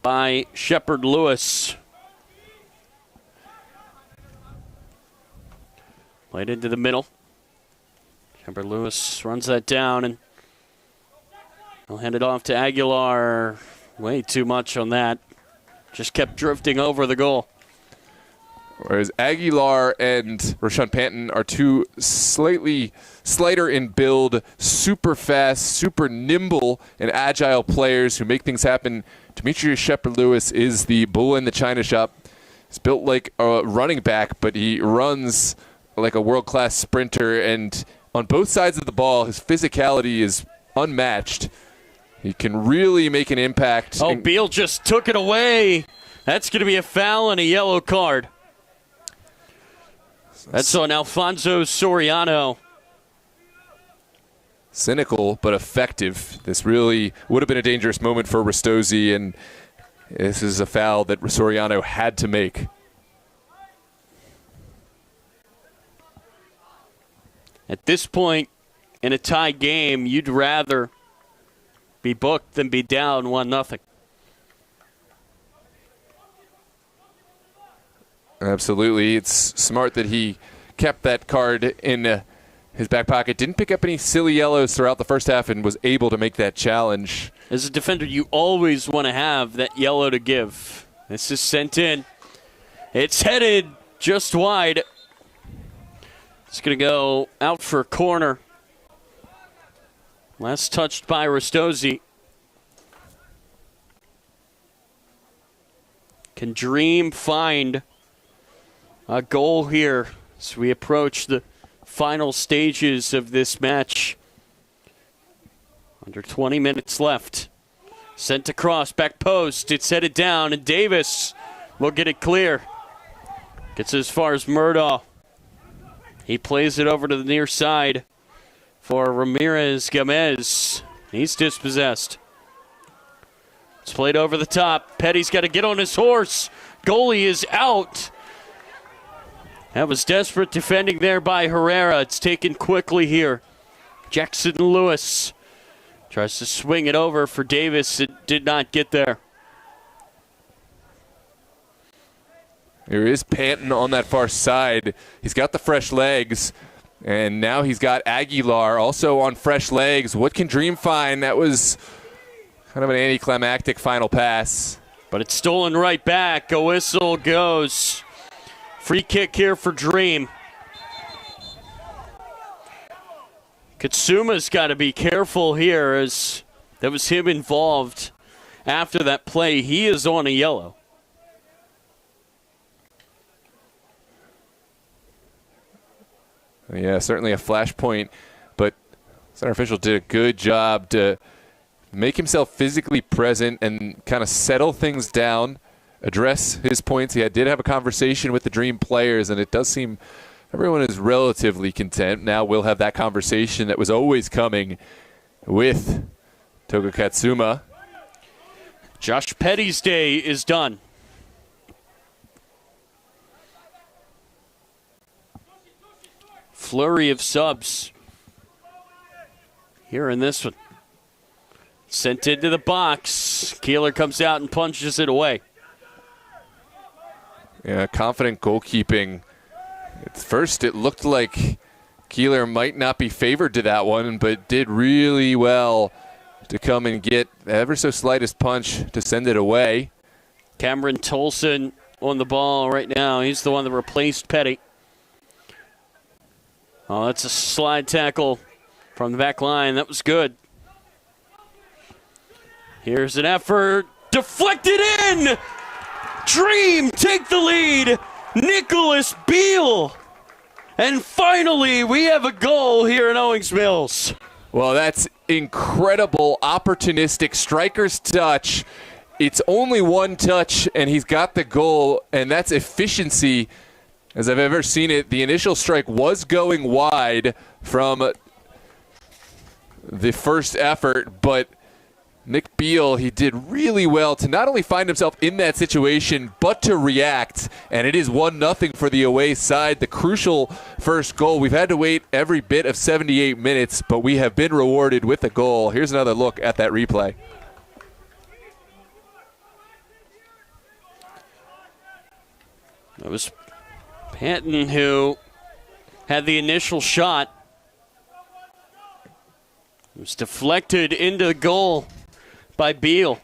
B: by Shepard-Lewis. Played into the middle. Shepard-Lewis runs that down, and he'll hand it off to Aguilar. Way too much on that. Just kept drifting over the goal.
A: Whereas Aguilar and Roshan Panton are two slightly slighter in build, super fast, super nimble and agile players who make things happen. Demetrius Shepard-Lewis is the bull in the china shop. He's built like a running back, but he runs like a world-class sprinter. And on both sides of the ball, his physicality is unmatched. He can really make an impact.
B: Oh, Beal just took it away. That's going to be a foul and a yellow card. That's on Alfonso Soriano.
A: Cynical, but effective. This really would have been a dangerous moment for Ristozi, and this is a foul that Soriano had to make.
B: At this point in a tie game, you'd rather be booked than be down 1-0.
A: Absolutely. It's smart that he kept that card in his back pocket. Didn't pick up any silly yellows throughout the first half and was able to make that challenge.
B: As a defender, you always want to have that yellow to give. This is sent in. It's headed just wide. It's going to go out for a corner. Last touched by Ristozi. Can Dream find a goal here as we approach the final stages of this match? Under 20 minutes left. Sent across, back post. It's headed down, and Davis will get it clear. Gets as far as Murdaugh. He plays it over to the near side for Ramirez Gomez. He's dispossessed. It's played over the top. Petty's got to get on his horse. Goalie is out. That was desperate defending there by Herrera. It's taken quickly here. Jackson Lewis tries to swing it over for Davis. It did not get there.
A: Here is Panton on that far side. He's got the fresh legs, and now he's got Aguilar also on fresh legs. What can Dream find? That was kind of an anticlimactic final pass.
B: But it's stolen right back. A whistle goes. Free kick here for Dream. Katsuma's got to be careful here, as that was him involved after that play. He is on a yellow.
A: Yeah, certainly a flashpoint, but center official did a good job to make himself physically present and kind of settle things down, address his points. He did have a conversation with the Dream players, and it does seem everyone is relatively content. Now we'll have that conversation that was always coming with Toga Katsuma.
B: Josh Petty's day is done. Flurry of subs here in this one. Sent into the box. Keeler comes out and punches it away.
A: Yeah, confident goalkeeping. At first, it looked like Keeler might not be favored to that one, but did really well to come and get ever so slightest punch to send it away.
B: Cameron Tolson on the ball right now. He's the one that replaced Petty. Oh, that's a slide tackle from the back line. That was good. Here's an effort. Deflected in! Dream take the lead. Nicholas Beal. And finally, we have a goal here in Owings Mills.
A: Well, that's incredible opportunistic striker's touch. It's only one touch, and he's got the goal, and that's efficiency as I've ever seen it. The initial strike was going wide from the first effort, but Nick Beal, he did really well to not only find himself in that situation, but to react. And it is 1-0 for the away side. The crucial first goal. We've had to wait every bit of 78 minutes, but we have been rewarded with a goal. Here's another look at that replay.
B: That was Panton who had the initial shot. It was deflected into the goal by Beal.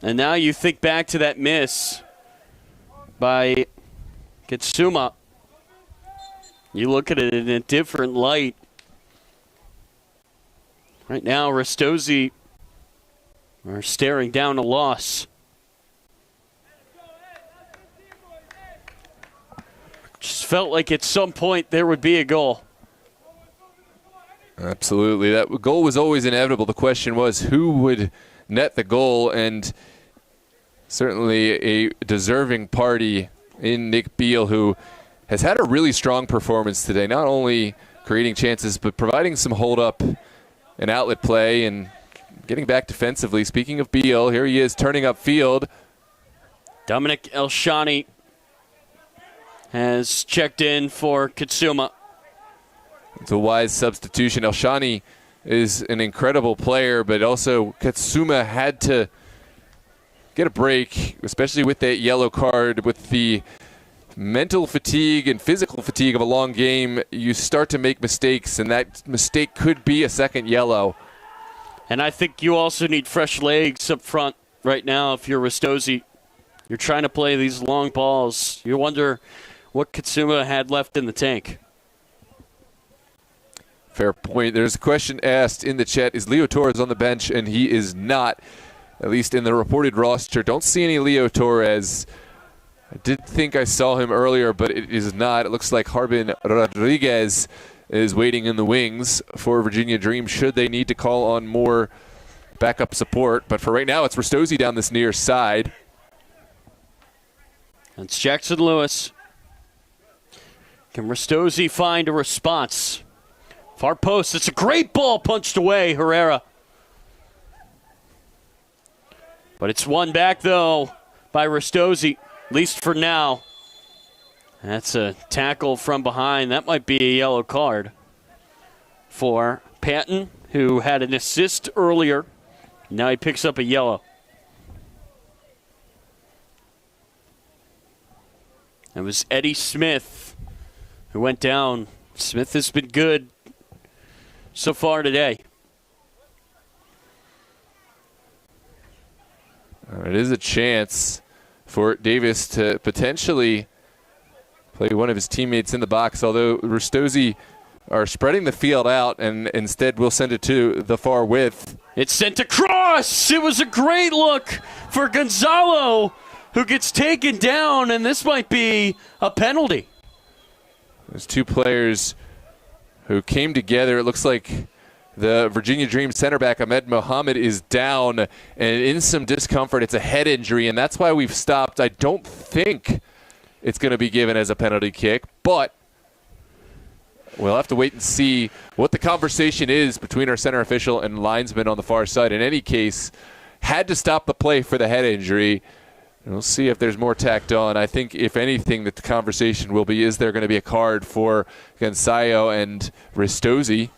B: And now you think back to that miss by Katsuma. You look at it in a different light. Right now, Ristozi are staring down a loss. Just felt like at some point there would be a goal.
A: Absolutely. That goal was always inevitable. The question was who would net the goal, and certainly a deserving party in Nick Beal, who has had a really strong performance today, not only creating chances but providing some hold-up and outlet play and getting back defensively. Speaking of Beal, here he is turning upfield.
B: Dominic Elshani has checked in for Katsuma.
A: It's a wise substitution. Elshani is an incredible player, but also Katsuma had to get a break, especially with that yellow card. With the mental fatigue and physical fatigue of a long game, you start to make mistakes, and that mistake could be a second yellow.
B: And I think you also need fresh legs up front right now if you're Ristozi. You're trying to play these long balls. You wonder what Katsuma had left in the tank.
A: Fair point. There's a question asked in the chat. Is Leo Torres on the bench? And he is not, at least in the reported roster. Don't see any Leo Torres. I did think I saw him earlier, but it is not. It looks like Harbin Rodriguez is waiting in the wings for Virginia Dream should they need to call on more backup support. But for right now, it's Ristozi down this near side.
B: It's Jackson Lewis. Can Ristozi find a response? Far post. It's a great ball punched away, Herrera. But it's won back, though, by Ristozi, at least for now. That's a tackle from behind. That might be a yellow card for Patton, who had an assist earlier. Now he picks up a yellow. It was Eddie Smith who went down. Smith has been good so far today.
A: It is a chance for Davis to potentially play one of his teammates in the box, although Ristozi are spreading the field out and instead will send it to the far width.
B: It's sent across. It was a great look for Gonzalo, who gets taken down, and this might be a penalty.
A: There's two players who came together. It looks like the Virginia Dream center back, Ahmed Mohammed, is down and in some discomfort. It's a head injury, and that's why we've stopped. I don't think it's going to be given as a penalty kick, but we'll have to wait and see what the conversation is between our center official and linesman on the far side. In any case, had to stop the play for the head injury. We'll see if there's more tacked on. I think, if anything, that the conversation will be, is there going to be a card for Gonzalo and Ristozi?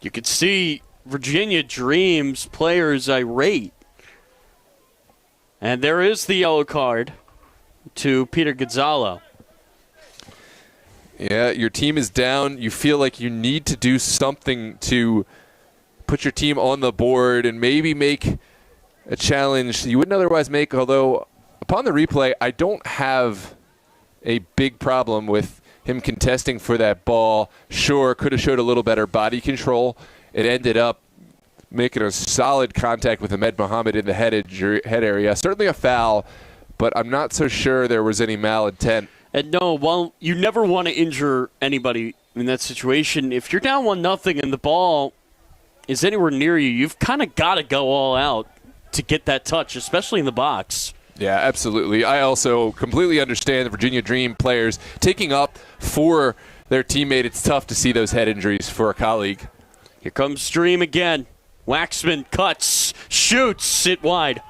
B: You could see Virginia Dream's players irate. And there is the yellow card to Peter Gonzalo.
A: Yeah, your team is down. You feel like you need to do something to put your team on the board and maybe make a challenge you wouldn't otherwise make, although upon the replay, I don't have a big problem with him contesting for that ball. Sure, could have showed a little better body control. It ended up making a solid contact with Ahmed Mohammed in the head area. Certainly a foul, but I'm not so sure there was any malintent.
B: And no, while you never want to injure anybody in that situation, if you're down 1-0 and the ball is anywhere near you, you've kind of got to go all out to get that touch, especially in the box.
A: Yeah, absolutely. I also completely understand the Virginia Dream players taking up for their teammate. It's tough to see those head injuries for a colleague.
B: Here comes Dream again. Waxman cuts, shoots it wide.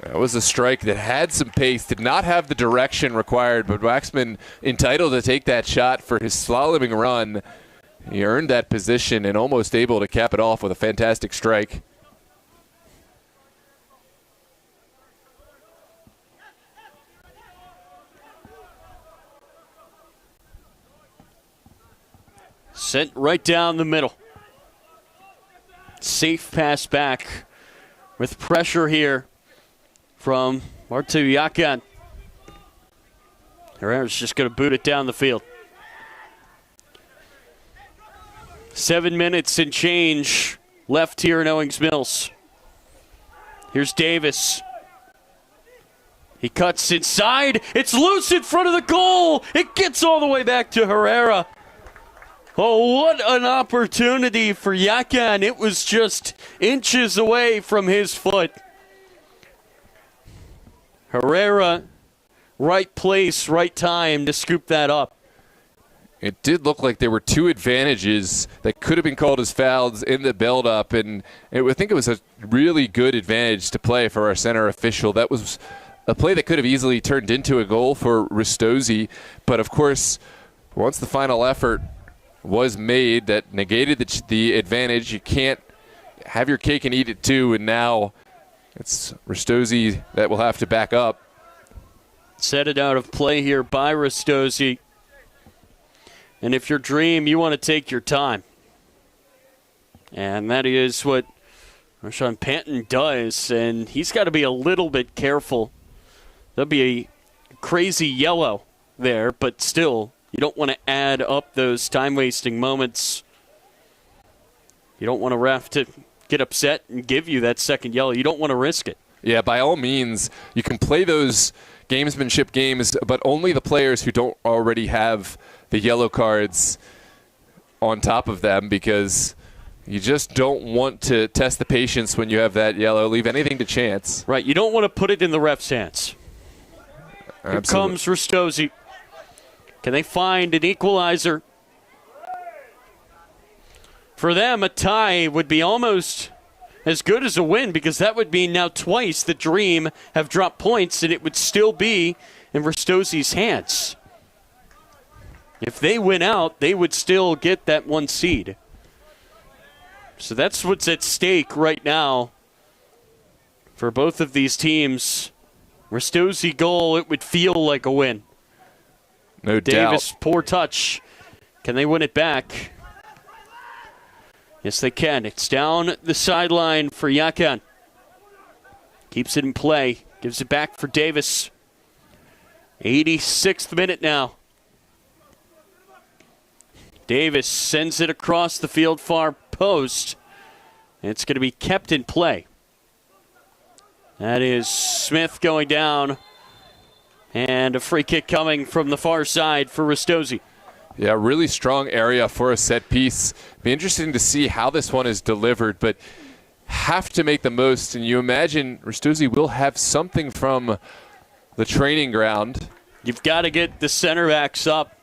A: That was a strike that had some pace, did not have the direction required, but Waxman entitled to take that shot for his slaloming run. He earned that position and almost able to cap it off with a fantastic strike.
B: Sent right down the middle. Safe pass back with pressure here from Martu Yakan. Herrera's just going to boot it down the field. 7 minutes and change left here in Owings Mills. Here's Davis. He cuts inside. It's loose in front of the goal. It gets all the way back to Herrera. Oh, what an opportunity for Yakan. It was just inches away from his foot. Herrera, right place, right time to scoop that up.
A: It did look like there were two advantages that could have been called as fouls in the build-up, and I think it was a really good advantage to play for our center official. That was a play that could have easily turned into a goal for Ristozi, but of course, once the final effort was made that negated the advantage, you can't have your cake and eat it too, and now it's Ristozi that will have to back up.
B: Set it out of play here by Ristozi. And if you're Dream, you want to take your time. And that is what Rashawn Panton does, and he's got to be a little bit careful There'll be a crazy yellow there, but still, you don't want to add up those time-wasting moments. You don't want a ref to get upset and give you that second yellow. You don't want to risk it.
A: Yeah, by all means, you can play those gamesmanship games, but only the players who don't already have the yellow cards on top of them, because you just don't want to test the patience when you have that yellow, leave anything to chance.
B: Right, you don't want to put it in the ref's hands. Here comes Ristozi. Can they find an equalizer? For them, a tie would be almost as good as a win, because that would mean now twice the Dream have dropped points, and it would still be in Ristozi's hands. If they win out, they would still get that 1 seed. So that's what's at stake right now for both of these teams. Ristozi goal, it would feel like a win.
A: No
B: Davis,
A: doubt.
B: poor touch. Can they win it back? Yes, they can. It's down the sideline for Yakan. Keeps it in play. Gives it back for Davis. 86th minute now. Davis sends it across the field, far post. And it's going to be kept in play. That is Smith going down. And a free kick coming from the far side for Ristozi.
A: Yeah, really strong area for a set piece. Be interesting to see how this one is delivered, but have to make the most. And you imagine Ristozi will have something from the training ground.
B: You've got to get the center backs up.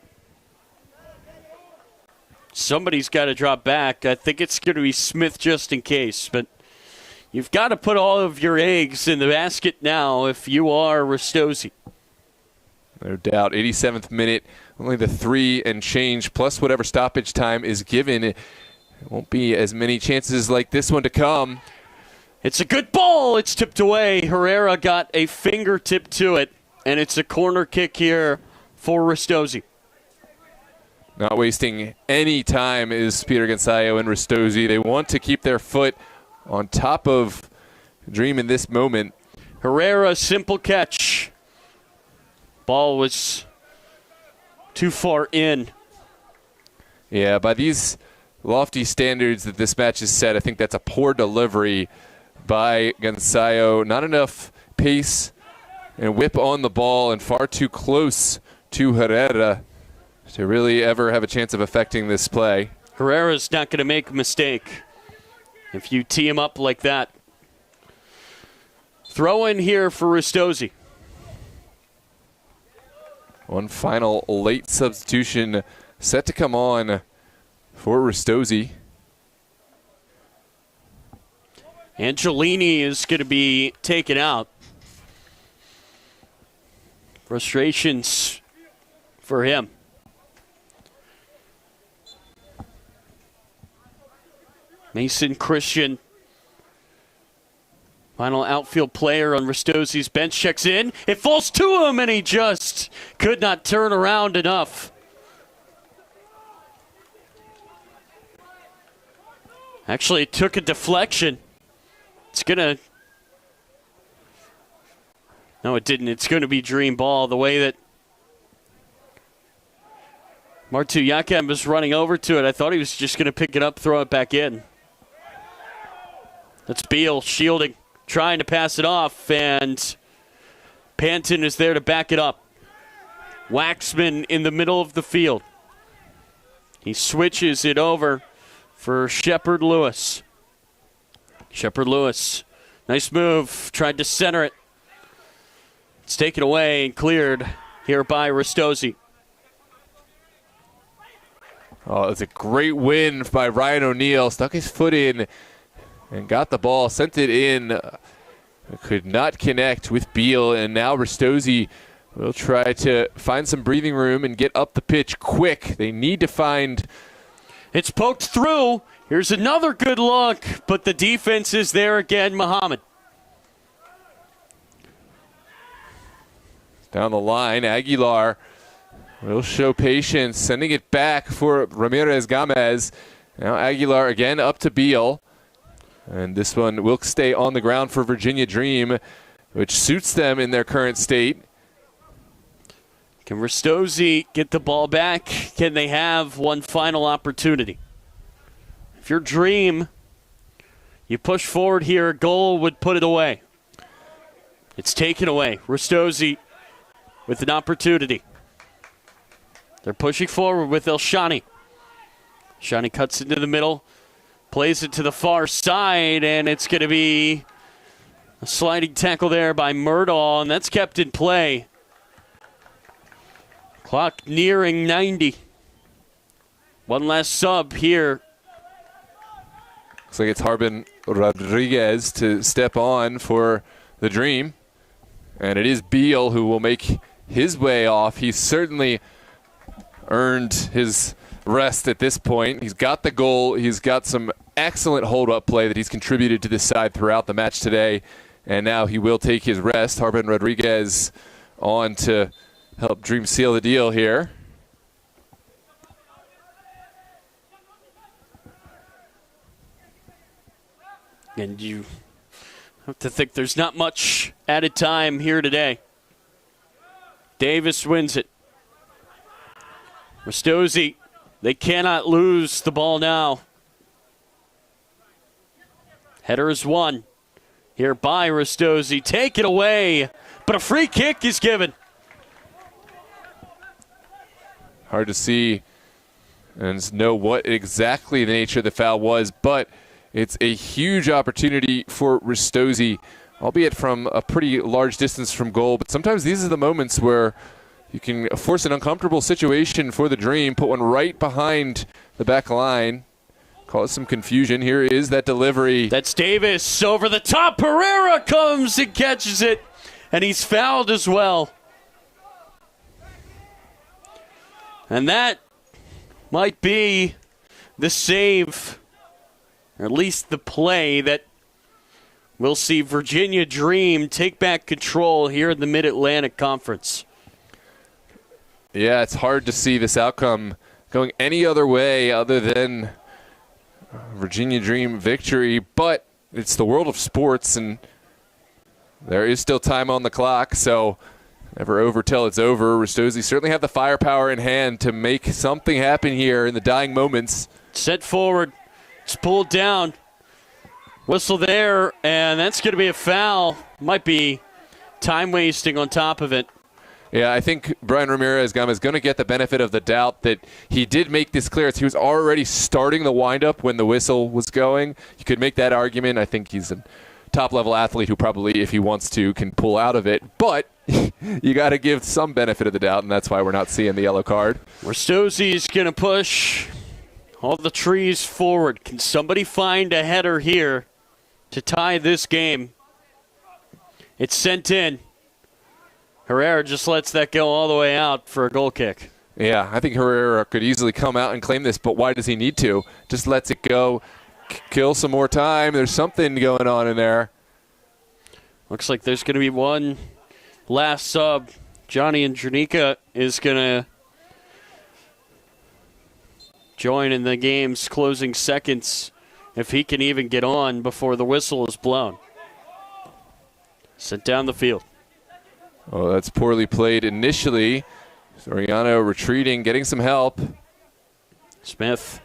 B: Somebody's got to drop back. I think it's going to be Smith just in case, but you've got to put all of your eggs in the basket now if you are Ristozi.
A: No doubt. 87th minute, only the 3 and change, plus whatever stoppage time is given. It won't be as many chances like this one to come.
B: It's a good ball. It's tipped away. Herrera got a fingertip to it, and it's a corner kick here for Ristozi.
A: Not wasting any time is Peter Gonçalves and Ristozi. They want to keep their foot on top of Dream in this moment.
B: Herrera, simple catch. Ball was too far in.
A: Yeah, by these lofty standards that this match is set, I think that's a poor delivery by Gonçalves. Not enough pace and whip on the ball, and far too close to Herrera to really ever have a chance of affecting this play.
B: Herrera's not going to make a mistake if you tee him up like that. Throw in here for Ristozi.
A: One final late substitution set to come on for Ristozi.
B: Angelini is going to be taken out. Frustrations for him. Mason Christian, final outfield player on Ristozi's bench, checks in. It falls to him, and he just could not turn around enough. Actually, it took a deflection. It's going to... No, it didn't. It's going to be Dream ball. The way that Martu Yakan was running over to it, I thought he was just going to pick it up, throw it back in. That's Beal shielding, trying to pass it off, and Panton is there to back it up. Waxman in the middle of the field. He switches it over for Shepard Lewis. Shepard Lewis, nice move, tried to center it. It's taken away and cleared here by Ristozi.
A: Oh, it's a great win by Ryan O'Neal. Stuck his foot in and got the ball, sent it in. Could not connect with Beal, and now Ristozi will try to find some breathing room and get up the pitch quick. They need to find...
B: It's poked through. Here's another good look, but the defense is there again, Muhammad.
A: Down the line, Aguilar will show patience, sending it back for Ramirez Gomez. Now Aguilar again up to Beal. And this one will stay on the ground for Virginia Dream. which suits them in their current state.
B: Can Ristozi get the ball back? Can they have one final opportunity? If your Dream, you push forward here, a goal would put it away. It's taken away. Ristozi with an opportunity. They're pushing forward with Elshani. Shani cuts into the middle, plays it to the far side, and it's going to be a sliding tackle there by Murdahl, and that's kept in play. Clock nearing 90. One last sub here.
A: Looks like it's Harbin Rodriguez to step on for the Dream. And it is Beal who will make his way off. He's certainly earned his rest at this point. He's got the goal. He's got some excellent hold-up play that he's contributed to this side throughout the match today. And now he will take his rest. Harbin Rodriguez on to help Dream seal the deal here.
B: And you have to think there's not much added time here today. Davis wins it. Ristozi, they cannot lose the ball now. Header is won here by Ristozi. Take it away, but a free kick is given.
A: Hard to see and know what exactly the nature of the foul was, but it's a huge opportunity for Ristozi, albeit from a pretty large distance from goal. But sometimes these are the moments where you can force an uncomfortable situation for the Dream, put one right behind the back line, cause some confusion. Here is that delivery.
B: That's Davis over the top. Pereira comes and catches it, and he's fouled as well. And that might be the save, or at least the play that will see Virginia Dream take back control here in the Mid-Atlantic Conference.
A: Yeah, it's hard to see this outcome going any other way other than Virginia Dream victory, but it's the world of sports, and there is still time on the clock, so never over till it's over. Ristozi certainly have the firepower in hand to make something happen here in the dying moments.
B: Set forward. It's pulled down. Whistle there, and that's going to be a foul. Might be time wasting on top of it.
A: Yeah, I think Brian Ramirez is going to get the benefit of the doubt that he did make this clearance. He was already starting the windup when the whistle was going. You could make that argument. I think he's a top-level athlete who probably, if he wants to, can pull out of it. But you got to give some benefit of the doubt, and that's why we're not seeing the yellow card.
B: Ristozi's going to push all the trees forward. Can somebody find a header here to tie this game? It's sent in. Herrera just lets that go all the way out for a goal kick.
A: Yeah, I think Herrera could easily come out and claim this, but why does he need to? Just lets it go, kill some more time. There's something going on in there.
B: Looks like there's going to be one last sub. Johnny Andronika is going to join in the game's closing seconds if he can even get on before the whistle is blown. Sent down the field.
A: Oh, that's poorly played initially. Soriano retreating, getting some help.
B: Smith,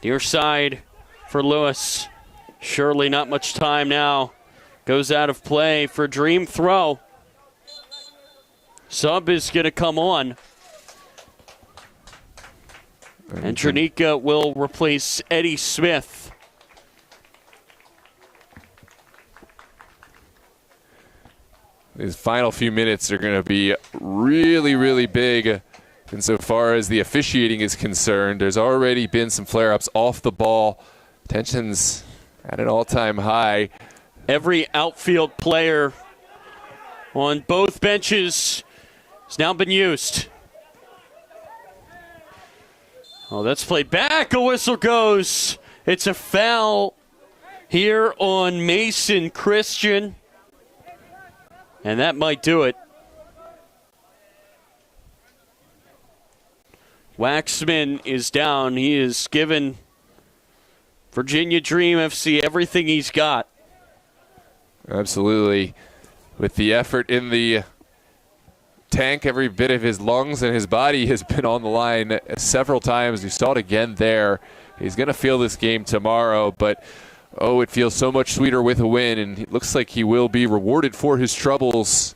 B: near side for Lewis. Surely not much time now. Goes out of play for Dream throw. Sub is going to come on. And Tranika will replace Eddie Smith.
A: These final few minutes are going to be really, really big insofar as the officiating is concerned. There's already been some flare-ups off the ball. Tensions at an all-time high.
B: Every outfield player on both benches has now been used. Oh, that's played back. A whistle goes. It's a foul here on Mason Christian. And that might do it. Waxman is down. He has given Virginia Dream FC everything he's got.
A: Absolutely. with the effort in the tank. Every bit of his lungs and his body has been on the line several times. You saw it again there. He's going to feel this game tomorrow, but it feels so much sweeter with a win, and it looks like he will be rewarded for his troubles.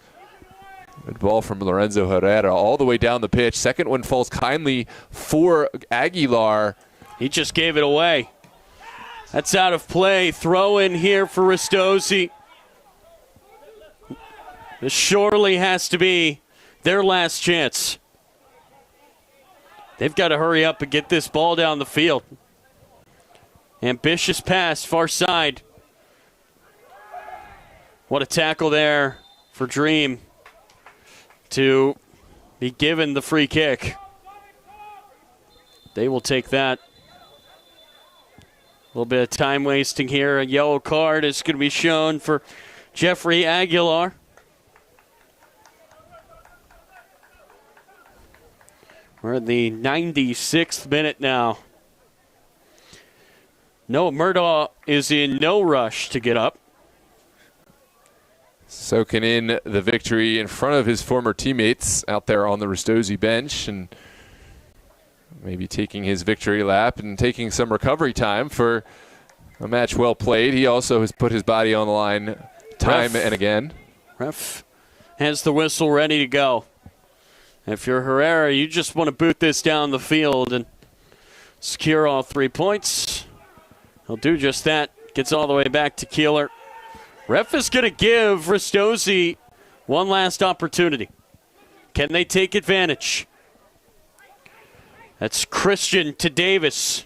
A: Good ball from Lorenzo Herrera all the way down the pitch. Second one falls kindly for Aguilar.
B: He just gave it away. That's out of play. Throw in here for Ristozi. This surely has to be their last chance. They've got to hurry up and get this ball down the field. Ambitious pass, far side. What a tackle there for Dream to be given the free kick. They will take that. A little bit of time wasting here. A yellow card is going to be shown for Jeffrey Aguilar. We're in the 96th minute now. Noah Murdaugh is in no rush to get up.
A: Soaking in the victory in front of his former teammates out there on the Ristozi bench, and maybe taking his victory lap and taking some recovery time for a match well played. He also has put his body on the line time and again.
B: Ref has the whistle ready to go. If you're Herrera, you just want to boot this down the field and secure all 3 points. He'll do just that. Gets all the way back to Keeler. Ref is going to give Ristozi one last opportunity. Can they take advantage? That's Christian to Davis.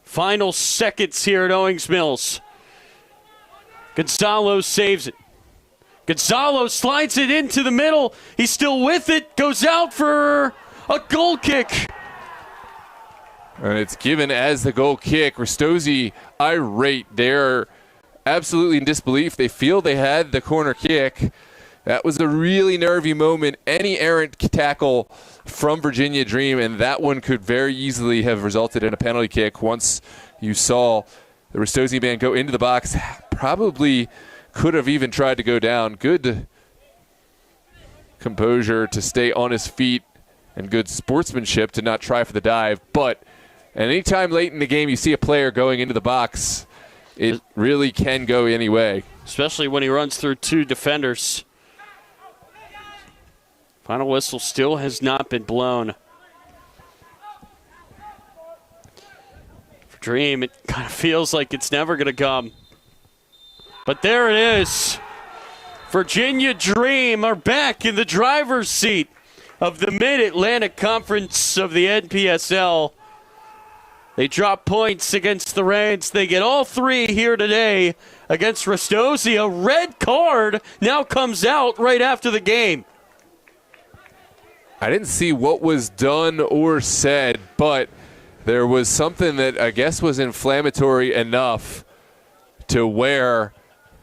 B: Final seconds here at Owings Mills. Gonzalo saves it. Gonzalo slides it into the middle. He's still with it. Goes out for a goal kick.
A: And it's given as the goal kick. Ristozi irate. They're absolutely in disbelief. They feel they had the corner kick. That was a really nervy moment. Any errant tackle from Virginia Dream, and that one could very easily have resulted in a penalty kick. Once you saw the Ristozi man go into the box, probably could have even tried to go down. Good composure to stay on his feet and good sportsmanship to not try for the dive. But anytime late in the game you see a player going into the box, it really can go any way.
B: Especially when he runs through 2 defenders. Final whistle still has not been blown. For Dream, it kind of feels like it's never going to come. But there it is. Virginia Dream are back in the driver's seat of the Mid-Atlantic Conference of the NPSL. They drop points against the Reds. They get all 3 here today against Ristozi. A red card now comes out right after the game.
A: I didn't see what was done or said, but there was something that I guess was inflammatory enough to where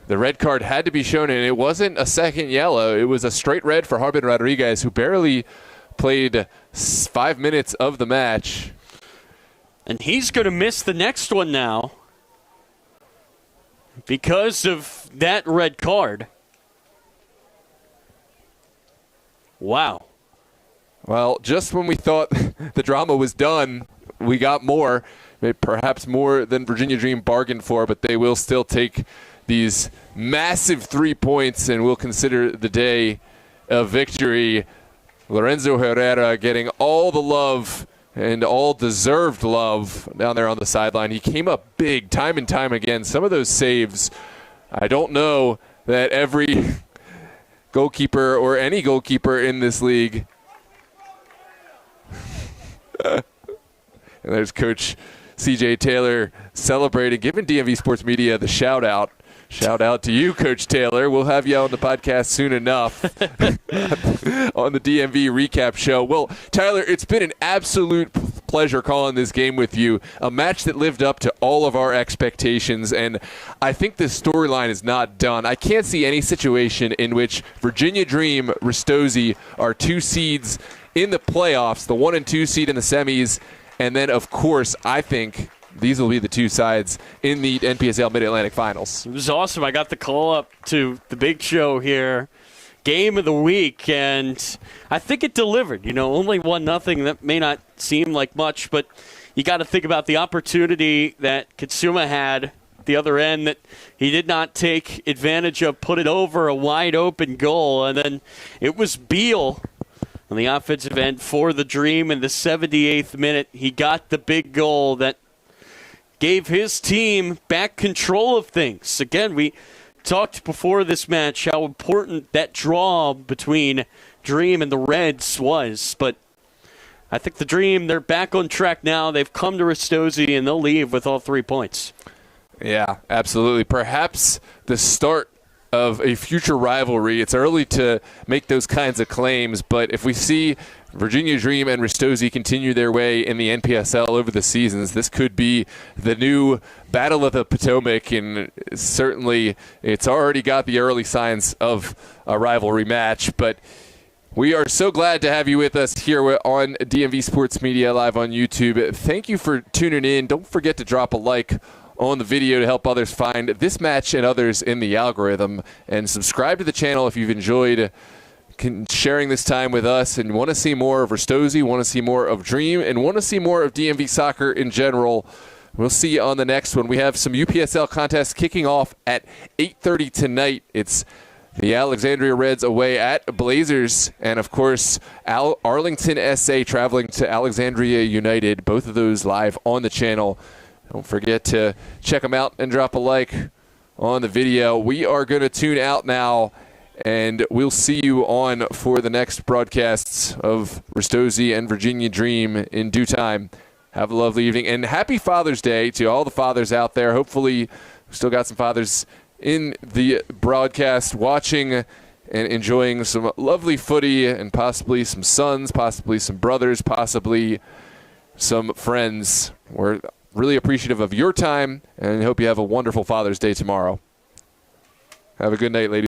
A: the red card had to be shown, and it wasn't a second yellow. It was a straight red for Harbin Rodriguez, who barely played 5 minutes of the match.
B: And he's going to miss the next one now because of that red card. Wow.
A: Well, just when we thought the drama was done, we got more, perhaps more than Virginia Dream bargained for, but they will still take these massive 3 points and will consider the day a victory. Lorenzo Herrera getting all the love and all deserved love down there on the sideline. He came up big time and time again. Some of those saves, I don't know that every goalkeeper or any goalkeeper in this league. And there's Coach CJ Taylor celebrating, giving DMV Sports Media the shout out. Shout out to you, Coach Taylor. We'll have you on the podcast soon enough on the DMV recap show. Well, Tyler, it's been an absolute pleasure calling this game with you, a match that lived up to all of our expectations, and I think this storyline is not done. I can't see any situation in which Virginia Dream, Ristozi are 2 seeds in the playoffs, the 1 and 2 seed in the semis, and then, of course, I think these will be the two sides in the NPSL Mid-Atlantic Finals.
B: It was awesome. I got the call up to the big show here. Game of the week, and I think it delivered. Only 1-0. That may not seem like much, but you got to think about the opportunity that Katsuma had at the other end that he did not take advantage of, put it over a wide open goal, and then it was Beal on the offensive end for the Dream in the 78th minute. He got the big goal that gave his team back control of things. Again, we talked before this match how important that draw between Dream and the Reds was, but I think the Dream, they're back on track now. They've come to Ristozi, and they'll leave with all 3 points.
A: Yeah, absolutely. Perhaps the start of a future rivalry. It's early to make those kinds of claims, but if we see Virginia Dream and Ristozi continue their way in the NPSL over the seasons, this could be the new Battle of the Potomac, and certainly it's already got the early signs of a rivalry match. But we are so glad to have you with us here on DMV Sports Media live on YouTube. Thank you for tuning in. Don't forget to drop a like on the video to help others find this match and others in the algorithm, and subscribe to the channel if you've enjoyed sharing this time with us and want to see more of Ristozi, want to see more of Dream, and want to see more of DMV soccer in general. We'll see you on the next one. We have some UPSL contests kicking off at 8:30 tonight. It's the Alexandria Reds away at Blazers, and of course Arlington SA traveling to Alexandria United. Both of those live on the channel. Don't forget to check them out and drop a like on the video. We are going to tune out now, and we'll see you on for the next broadcasts of Ristozi and Virginia Dream in due time. Have a lovely evening, and happy Father's Day to all the fathers out there. Hopefully, we still got some fathers in the broadcast watching and enjoying some lovely footy, and possibly some sons, possibly some brothers, possibly some friends. We're really appreciative of your time, and hope you have a wonderful Father's Day tomorrow. Have a good night, ladies.